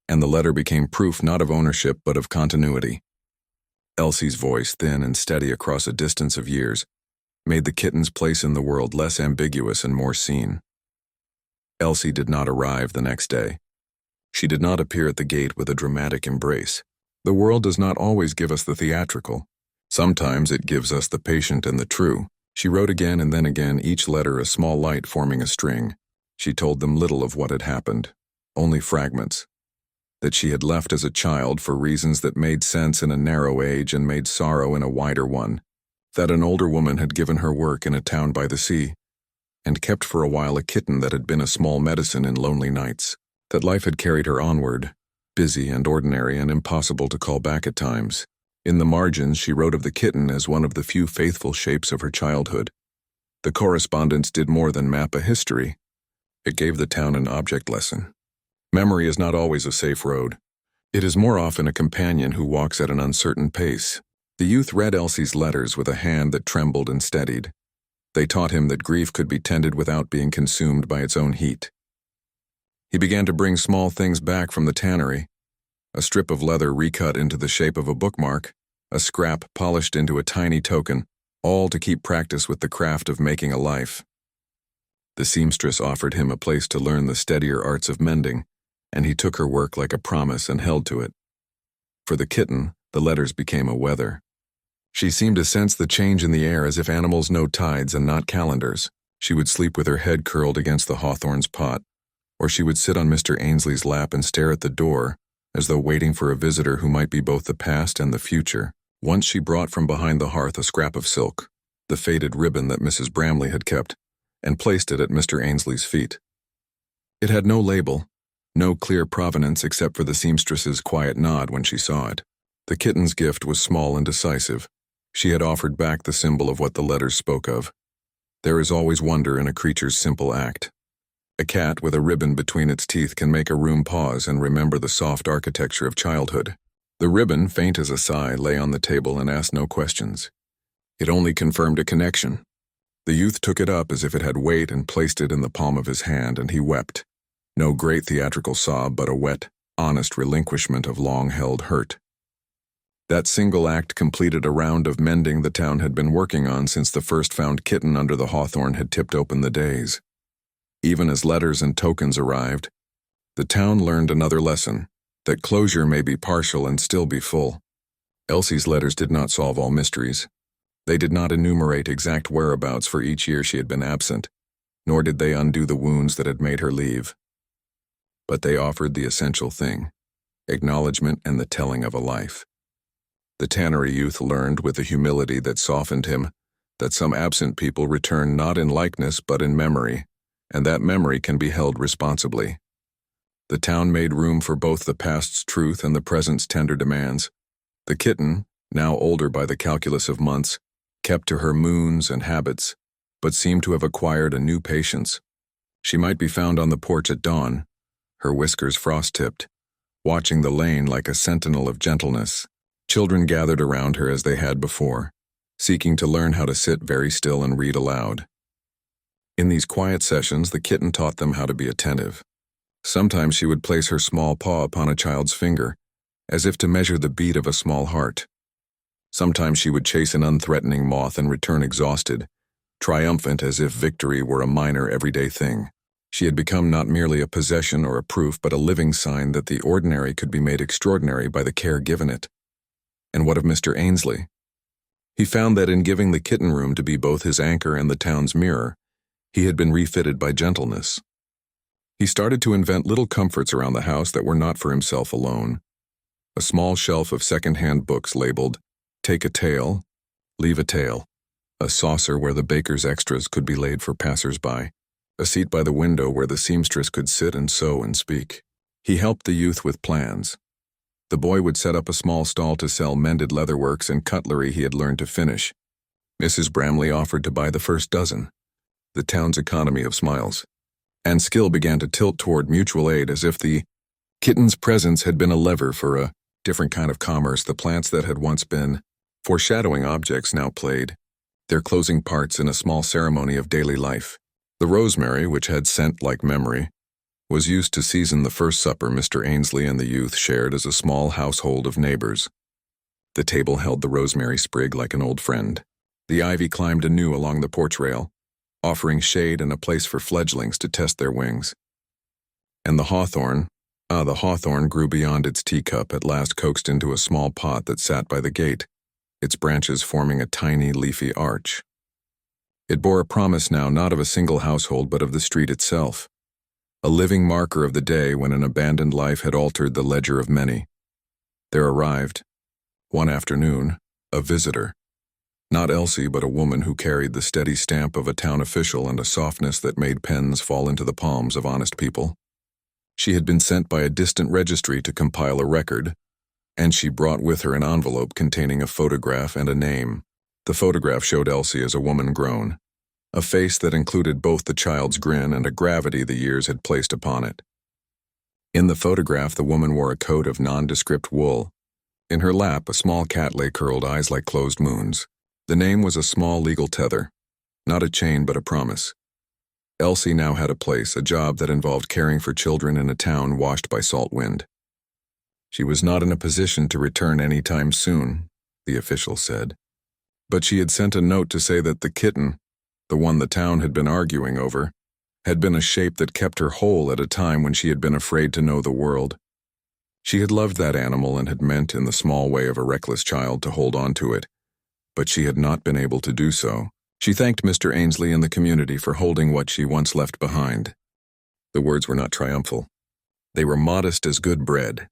[SPEAKER 1] and the letter became proof not of ownership but of continuity. Elsie's voice, thin and steady across a distance of years, made the kitten's place in the world less ambiguous and more seen. Elsie did not arrive the next day. She did not appear at the gate with a dramatic embrace. The world does not always give us the theatrical. Sometimes it gives us the patient and the true. She wrote again and then again, each letter a small light forming a string. She told them little of what had happened, only fragments. That she had left as a child for reasons that made sense in a narrow age and made sorrow in a wider one. That an older woman had given her work in a town by the sea, and kept for a while a kitten that had been a small medicine in lonely nights. That life had carried her onward, busy and ordinary and impossible to call back at times. In the margins, she wrote of the kitten as one of the few faithful shapes of her childhood. The correspondence did more than map a history. It gave the town an object lesson. Memory is not always a safe road. It is more often a companion who walks at an uncertain pace. The youth read Elsie's letters with a hand that trembled and steadied. They taught him that grief could be tended without being consumed by its own heat. He began to bring small things back from the tannery. A strip of leather recut into the shape of a bookmark, a scrap polished into a tiny token, all to keep practice with the craft of making a life. The seamstress offered him a place to learn the steadier arts of mending, and he took her work like a promise and held to it. For the kitten, the letters became a weather. She seemed to sense the change in the air as if animals know tides and not calendars. She would sleep with her head curled against the hawthorn's pot, or she would sit on Mr. Ainsley's lap and stare at the door, as though waiting for a visitor who might be both the past and the future. Once she brought from behind the hearth a scrap of silk, the faded ribbon that Mrs. Bramley had kept, and placed it at Mr. Ainsley's feet. It had no label, no clear provenance except for the seamstress's quiet nod when she saw it. The kitten's gift was small and decisive. She had offered back the symbol of what the letters spoke of. There is always wonder in a creature's simple act. A cat with a ribbon between its teeth can make a room pause and remember the soft architecture of childhood. The ribbon, faint as a sigh, lay on the table and asked no questions. It only confirmed a connection. The youth took it up as if it had weight and placed it in the palm of his hand, and he wept. No great theatrical sob, but a wet, honest relinquishment of long-held hurt. That single act completed a round of mending the town had been working on since the first found kitten under the hawthorn had tipped open the days. Even as letters and tokens arrived, the town learned another lesson, that closure may be partial and still be full. Elsie's letters did not solve all mysteries. They did not enumerate exact whereabouts for each year she had been absent, nor did they undo the wounds that had made her leave. But they offered the essential thing, acknowledgement and the telling of a life. The tannery youth learned with a humility that softened him that some absent people return not in likeness but in memory, and that memory can be held responsibly. The town made room for both the past's truth and the present's tender demands. The kitten, now older by the calculus of months, kept to her moons and habits, but seemed to have acquired a new patience. She might be found on the porch at dawn, her whiskers frost-tipped, watching the lane like a sentinel of gentleness. Children gathered around her as they had before, seeking to learn how to sit very still and read aloud. In these quiet sessions, the kitten taught them how to be attentive. Sometimes she would place her small paw upon a child's finger, as if to measure the beat of a small heart. Sometimes she would chase an unthreatening moth and return exhausted, triumphant as if victory were a minor everyday thing. She had become not merely a possession or a proof, but a living sign that the ordinary could be made extraordinary by the care given it. And what of Mr. Ainsley? He found that in giving the kitten room to be both his anchor and the town's mirror, he had been refitted by gentleness. He started to invent little comforts around the house that were not for himself alone. A small shelf of second-hand books labeled, "Take a Tale, Leave a Tale," a saucer where the baker's extras could be laid for passers-by, a seat by the window where the seamstress could sit and sew and speak. He helped the youth with plans. The boy would set up a small stall to sell mended leatherworks and cutlery he had learned to finish. Mrs. Bramley offered to buy the first dozen. The town's economy of smiles and skill began to tilt toward mutual aid as if the kitten's presence had been a lever for a different kind of commerce. The plants that had once been foreshadowing objects now played their closing parts in a small ceremony of daily life. The rosemary, which had scent like memory, was used to season the first supper Mr. Ainsley and the youth shared as a small household of neighbors. The table held the rosemary sprig like an old friend. The ivy climbed anew along the porch rail, offering shade and a place for fledglings to test their wings. And the hawthorn grew beyond its teacup, at last coaxed into a small pot that sat by the gate, its branches forming a tiny leafy arch. It bore a promise now not of a single household but of the street itself, a living marker of the day when an abandoned life had altered the ledger of many. There arrived, one afternoon, a visitor. Not Elsie, but a woman who carried the steady stamp of a town official and a softness that made pens fall into the palms of honest people. She had been sent by a distant registry to compile a record, and she brought with her an envelope containing a photograph and a name. The photograph showed Elsie as a woman grown, a face that included both the child's grin and a gravity the years had placed upon it. In the photograph, the woman wore a coat of nondescript wool. In her lap, a small cat lay curled, eyes like closed moons. The name was a small legal tether, not a chain but a promise. Elsie now had a place, a job that involved caring for children in a town washed by salt wind. She was not in a position to return any time soon, the official said, but she had sent a note to say that the kitten, the one the town had been arguing over, had been a shape that kept her whole at a time when she had been afraid to know the world. She had loved that animal and had meant in the small way of a reckless child to hold on to it, but she had not been able to do so. She thanked Mr. Ainsley and the community for holding what she once left behind. The words were not triumphal. They were modest as good bread.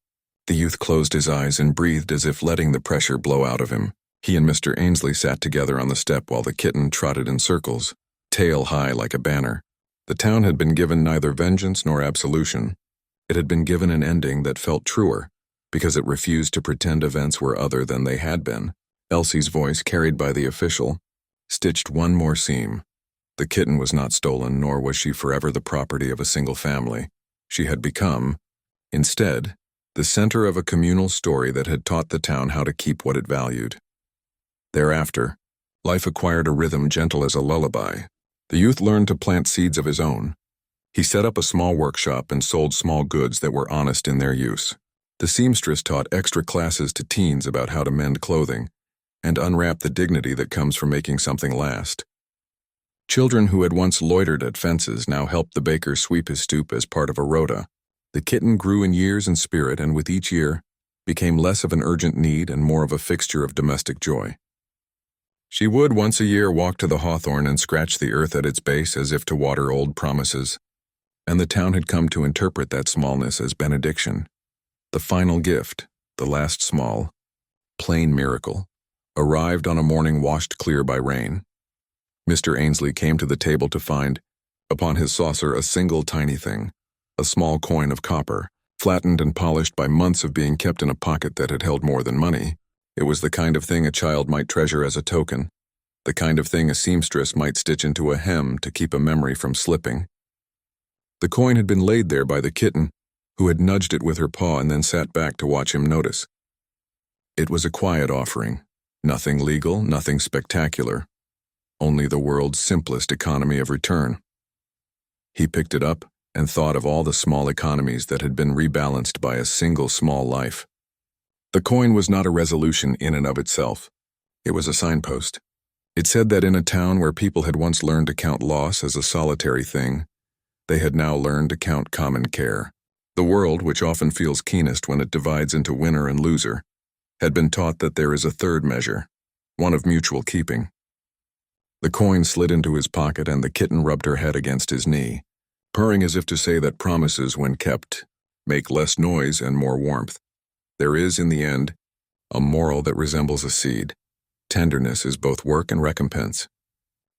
[SPEAKER 1] The youth closed his eyes and breathed as if letting the pressure blow out of him. He and Mr. Ainsley sat together on the step while the kitten trotted in circles, tail high like a banner. The town had been given neither vengeance nor absolution. It had been given an ending that felt truer, because it refused to pretend events were other than they had been. Elsie's voice, carried by the official, stitched one more seam. The kitten was not stolen, nor was she forever the property of a single family. She had become, instead, the center of a communal story that had taught the town how to keep what it valued. Thereafter, life acquired a rhythm gentle as a lullaby. The youth learned to plant seeds of his own. He set up a small workshop and sold small goods that were honest in their use. The seamstress taught extra classes to teens about how to mend clothing and unwrap the dignity that comes from making something last. Children who had once loitered at fences now helped the baker sweep his stoop as part of a rota. The kitten grew in years and spirit, and with each year, became less of an urgent need and more of a fixture of domestic joy. She would once a year walk to the hawthorn and scratch the earth at its base as if to water old promises, and the town had come to interpret that smallness as benediction. The final gift, the last small, plain miracle, arrived on a morning washed clear by rain. Mr. Ainsley came to the table to find, upon his saucer, a single tiny thing, a small coin of copper, flattened and polished by months of being kept in a pocket that had held more than money. It was the kind of thing a child might treasure as a token, the kind of thing a seamstress might stitch into a hem to keep a memory from slipping. The coin had been laid there by the kitten, who had nudged it with her paw and then sat back to watch him notice. It was a quiet offering, nothing legal, nothing spectacular, only the world's simplest economy of return. He picked it up and thought of all the small economies that had been rebalanced by a single small life. The coin was not a resolution in and of itself. It was a signpost. It said that in a town where people had once learned to count loss as a solitary thing, they had now learned to count common care. The world, which often feels keenest when it divides into winner and loser, had been taught that there is a third measure, one of mutual keeping. The coin slid into his pocket and the kitten rubbed her head against his knee, purring as if to say that promises, when kept, make less noise and more warmth. There is, in the end, a moral that resembles a seed. Tenderness is both work and recompense.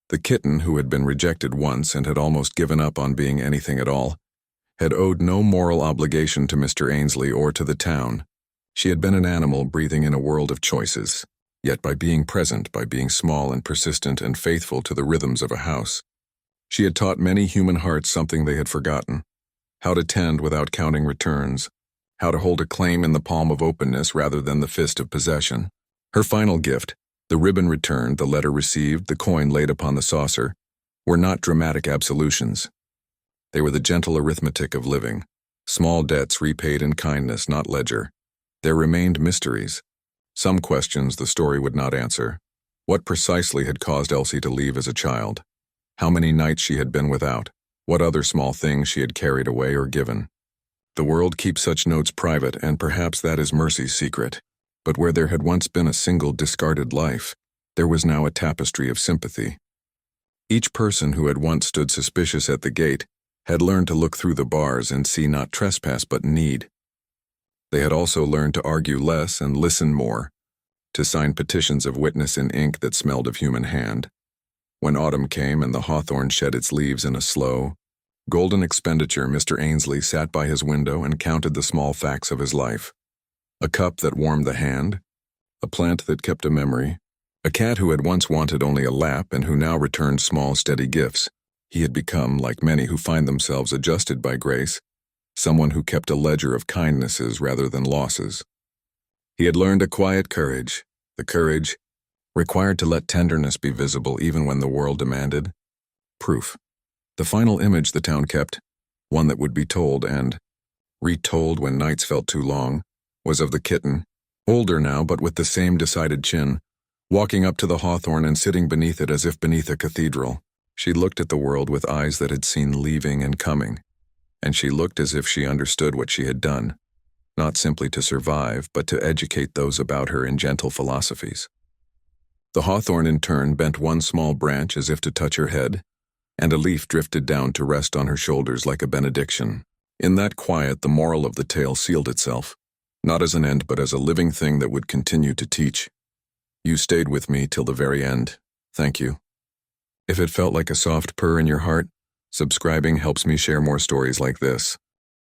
[SPEAKER 1] The kitten, who had been rejected once and had almost given up on being anything at all, had owed no moral obligation to Mr. Ainsley or to the town. She had been an animal breathing in a world of choices, yet by being present, by being small and persistent and faithful to the rhythms of a house, she had taught many human hearts something they had forgotten: how to tend without counting returns, how to hold a claim in the palm of openness rather than the fist of possession. Her final gift, the ribbon returned, the letter received, the coin laid upon the saucer, were not dramatic absolutions. They were the gentle arithmetic of living, small debts repaid in kindness, not ledger. There remained mysteries. Some questions the story would not answer. What precisely had caused Elsie to leave as a child? How many nights she had been without? What other small things she had carried away or given? The world keeps such notes private, and perhaps that is mercy's secret. But where there had once been a single discarded life, there was now a tapestry of sympathy. Each person who had once stood suspicious at the gate had learned to look through the bars and see not trespass but need. They had also learned to argue less and listen more, to sign petitions of witness in ink that smelled of human hand. When autumn came and the hawthorn shed its leaves in a slow, golden expenditure, Mr. Ainsley sat by his window and counted the small facts of his life. A cup that warmed the hand, a plant that kept a memory, a cat who had once wanted only a lap and who now returned small, steady gifts. He had become, like many who find themselves adjusted by grace, someone who kept a ledger of kindnesses rather than losses. He had learned a quiet courage, the courage required to let tenderness be visible even when the world demanded proof. The final image the town kept, one that would be told and retold when nights felt too long, was of the kitten, older now but with the same decided chin, walking up to the hawthorn and sitting beneath it as if beneath a cathedral. She looked at the world with eyes that had seen leaving and coming, and she looked as if she understood what she had done, not simply to survive, but to educate those about her in gentle philosophies. The hawthorn in turn bent one small branch as if to touch her head, and a leaf drifted down to rest on her shoulders like a benediction. In that quiet, the moral of the tale sealed itself, not as an end but as a living thing that would continue to teach. You stayed with me till the very end. Thank you. If it felt like a soft purr in your heart, subscribing helps me share more stories like this.